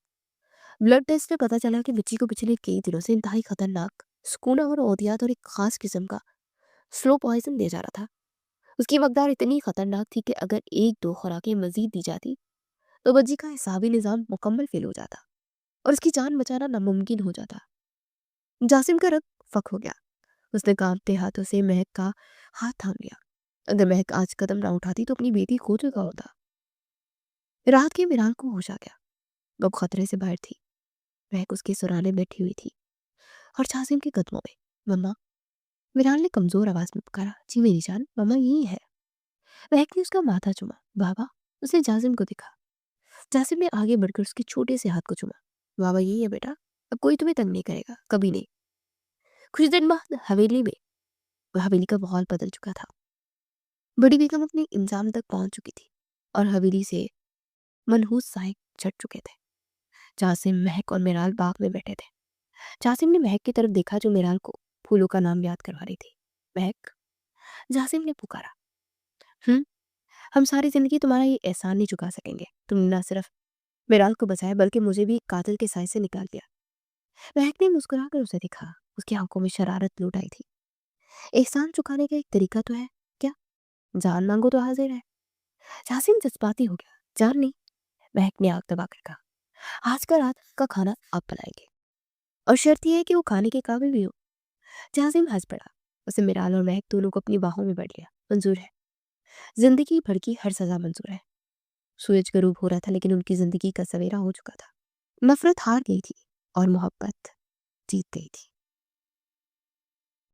ब्लड टेस्ट में पता चला कि बच्ची को पिछले कई दिनों से इंतहाई खतरनाक सुकूना और ओदियात और एक खास किस्म का स्लो पॉइजन दिया जा रहा था। उसकी मकदार इतनी खतरनाक थी कि अगर 1-2 खुराकें मजीद दी जाती तो बच्ची का हिसाबी निज़ाम मुकम्मल फेल हो जाता और उसकी जान बचाना नामुमकिन हो जाता। जासिम का रंग फक हो गया। उसने कांपते हाथों से महक का हाथ थाम लिया। अगर महक आज कदम ना उठाती तो अपनी बेटी खो चुका होता। रात के मिराल को होश आ गया। वो खतरे से बाहर थी। महक उसके सुराने बैठी हुई थी और जासिम के कदमों में। मम्मा, मिराल ने कमजोर आवाज में पुकारा। जी मेरी जान, मम्मा यही है। महक ने उसका माथा चुमा। बाबा, उसने जासिम को दिखा। जासिम ने आगे बढ़कर उसके छोटे से हाथ को चुमा। बाबा यही है बेटा, अब कोई तुम्हें तंग नहीं करेगा, कभी नहीं। कुछ दिन बाद हवेली का माहौल बदल चुका था। बड़ी बेगम अपने इंजाम तक पहुंच चुकी थी और हवेली से मनहूस साहिब चढ़ चुके थे। जासिम, महक और मिराल बाग में बैठे थे। जासिम ने महक की तरफ देखा जो मिराल को फूलों का नाम याद करवा रही थी। महक, जासिम ने पुकारा। हम सारी जिंदगी तुम्हारा ये एहसान नहीं चुका सकेंगे। तुमने न सिर्फ मिराल को बचाया बल्कि मुझे भी कातिल के साए से निकाल दिया। महक ने मुस्कुराकर उसे देखा। उसकी आंखों में शरारत लौट आई थी। एहसान चुकाने का एक तरीका तो है क्या? जान मांगो तो हाजिर है। जासिम जज्बाती हो गया। जान नहीं, महक ने आग दबाकर कहा। आज का रात का खाना आप बनाएंगे और शर्त यह है कि वो खाने के काबिल भी हो। जासिम हंस पड़ा। उसे मिराल और महक दोनों को अपनी बाहों में बढ़ लिया। मंजूर है। زندگی بھر کی ہر سزا منظور ہے۔ سورج غروب ہو رہا تھا لیکن ان کی زندگی کا سویرا ہو چکا تھا۔ نفرت ہار گئی تھی اور محبت جیت گئی تھی۔